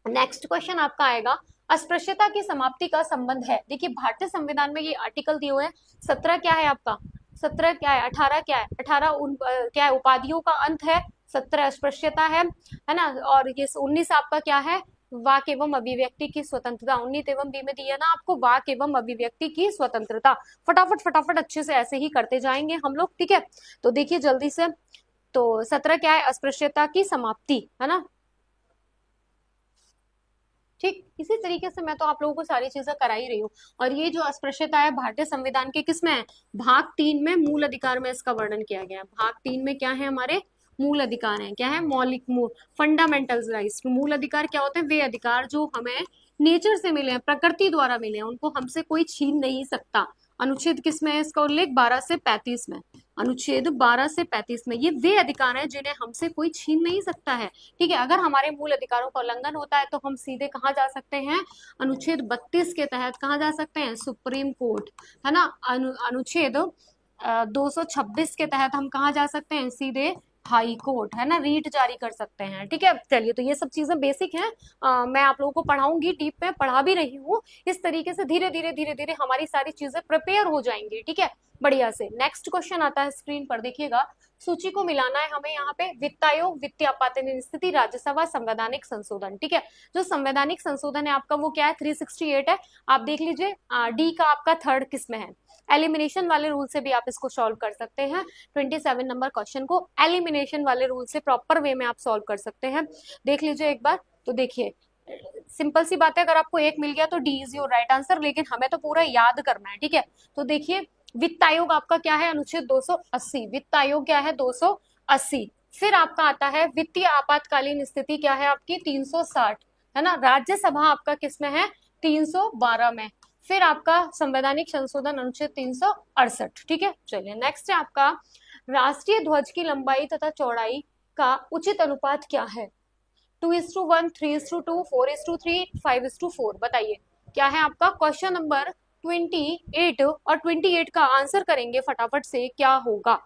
नेक्स्ट क्वेश्चन आपका आएगा, अस्पृश्यता की समाप्ति का संबंध है। देखिए, भारतीय संविधान में ये आर्टिकल दिए हुए हैं। 17 क्या है आपका? 17 क्या है? 18 क्या है? 18 क्या है? उपाधियों का अंत है। 17 अस्पृश्यता है ना। और ये 19 आपका क्या है? वाक एवं अभिव्यक्ति की स्वतंत्रता। 19 एवं बी में दिया ना आपको, वाक एवं अभिव्यक्ति की स्वतंत्रता। फटाफट फटाफट अच्छे से ऐसे ही करते जाएंगे हम लोग, ठीक है। तो देखिए जल्दी से, तो 17 क्या है? अस्पृश्यता की समाप्ति, है ना, ठीक। इसी तरीके से मैं तो आप लोगों को सारी चीजें करा ही रही हूँ। और ये जो अस्पृश्यता है भारतीय संविधान के किस में है? भाग 3 में, मूल अधिकार में इसका वर्णन किया गया है। भाग 3 में क्या है? हमारे मूल अधिकार हैं। क्या है? मौलिक, फंडामेंटल राइट्स। मूल अधिकार क्या होते हैं? वे अधिकार जो हमें नेचर से मिले हैं, प्रकृति द्वारा मिले हैं, उनको हमसे कोई छीन नहीं सकता। अनुच्छेद किस में है इसका उल्लेख? 12 से 35 में। अनुच्छेद 12 से 35 में ये वे अधिकार हैं जिन्हें हमसे कोई छीन नहीं सकता है, ठीक है। अगर हमारे मूल अधिकारों का उल्लंघन होता है तो हम सीधे कहाँ जा सकते हैं? अनुच्छेद 32 के तहत कहाँ जा सकते हैं? सुप्रीम कोर्ट, है ना। अनुच्छेद 226 के तहत हम कहाँ जा सकते हैं? सीधे हाई कोर्ट, है ना, रीट जारी कर सकते हैं, ठीक है। चलिए, तो ये सब चीजें बेसिक हैं, मैं आप लोगों को पढ़ाऊंगी, डीप में पढ़ा भी रही हूँ। इस तरीके से धीरे धीरे धीरे धीरे हमारी सारी चीजें प्रिपेयर हो जाएंगी, ठीक है, बढ़िया से। नेक्स्ट क्वेश्चन आता है, स्क्रीन पर देखिएगा, सूची को मिलाना है हमें यहाँ पे। वित्त आयोग, वित्तीय आपातकालीन स्थिति, राज्यसभा, संवैधानिक संशोधन, ठीक है। जो संवैधानिक संशोधन है आपका वो क्या है? 368 है। आप देख लीजिए, डी का आपका थर्ड किस में है? एलिमिनेशन वाले रूल से भी आप इसको सॉल्व कर सकते हैं। 27 नंबर क्वेश्चन को एलिमिनेशन वाले रूल से प्रॉपर वे में आप सॉल्व कर सकते हैं। देख लीजिए एक बार, तो देखिए सिंपल सी बात है, अगर आपको एक मिल गया तो D is your right answer, लेकिन हमें तो पूरा याद करना है, ठीक है। तो देखिए, वित्त आयोग आपका क्या है? अनुच्छेद 280। वित्त आयोग क्या है? 280। फिर आपका आता है वित्तीय आपातकालीन स्थिति, क्या है आपकी? 360, है ना। राज्यसभा आपका किस में है? 312 में। फिर आपका संवैधानिक संशोधन अनुच्छेद 368, ठीक है। चलिए, नेक्स्ट है आपका, राष्ट्रीय ध्वज की लंबाई तथा चौड़ाई का उचित अनुपात क्या है? 2:1, 3:2, 4:3, 5:4। बताइए क्या है आपका? क्वेश्चन नंबर 28 और 28 का आंसर करेंगे फटाफट से, क्या होगा?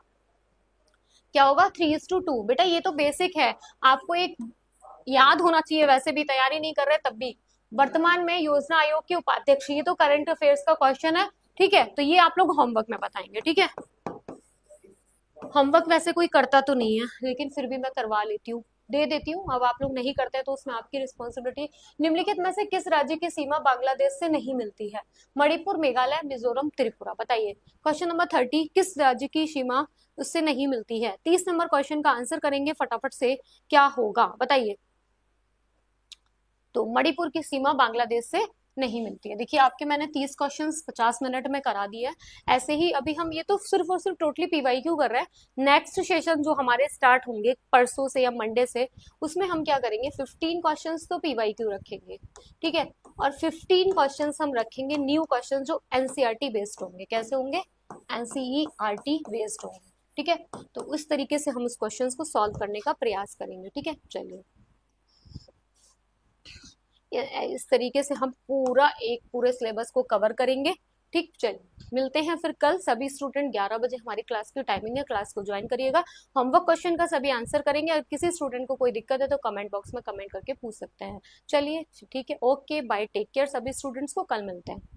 क्या होगा 3:2। बेटा ये तो बेसिक है, आपको एक याद होना चाहिए, वैसे भी तैयारी नहीं कर रहे तब भी। वर्तमान में योजना आयोग के उपाध्यक्ष, ये तो करंट अफेयर्स का क्वेश्चन है, ठीक है, तो ये आप लोग होमवर्क में बताएंगे, ठीक है। होमवर्क वैसे कोई करता तो नहीं है, लेकिन फिर भी मैं करवा लेती हूँ, दे देती हूँ। अब आप लोग नहीं करते तो उसमें आपकी रिस्पॉन्सिबिलिटी। निम्नलिखित में से किस राज्य की सीमा बांग्लादेश से नहीं मिलती है? मणिपुर, मेघालय, मिजोरम, त्रिपुरा, बताइए। क्वेश्चन नंबर 30, किस राज्य की सीमा उससे नहीं मिलती है? 30 नंबर क्वेश्चन का आंसर करेंगे फटाफट से, क्या होगा बताइए। तो मणिपुर की सीमा बांग्लादेश से नहीं मिलती है। देखिए आपके मैंने 30 क्वेश्चंस 50 मिनट में करा दिया है। ऐसे ही अभी हम ये तो सिर्फ और सिर्फ टोटली पीवाईक्यू कर रहे हैं। नेक्स्ट सेशन जो हमारे स्टार्ट होंगे परसों से या मंडे से, उसमें हम क्या करेंगे, 15 क्वेश्चंस तो पीवाईक्यू रखेंगे, ठीक है, और 15 क्वेश्चंस हम रखेंगे न्यू क्वेश्चन जो एनसीईआरटी बेस्ड होंगे। कैसे होंगे? एनसीईआरटी बेस्ड होंगे, ठीक है। तो उस तरीके से हम उस क्वेश्चन को सॉल्व करने का प्रयास करेंगे, ठीक है। चलिए इस तरीके से हम पूरे सिलेबस को कवर करेंगे, ठीक। चलिए मिलते हैं फिर कल। सभी स्टूडेंट 11 बजे हमारी क्लास की टाइमिंग है, क्लास को ज्वाइन करिएगा। होमवर्क क्वेश्चन का सभी आंसर करेंगे। अगर किसी स्टूडेंट को कोई दिक्कत है तो कमेंट बॉक्स में कमेंट करके पूछ सकते हैं। चलिए ठीक है, ओके बाय, टेक केयर सभी स्टूडेंट्स को, कल मिलते हैं।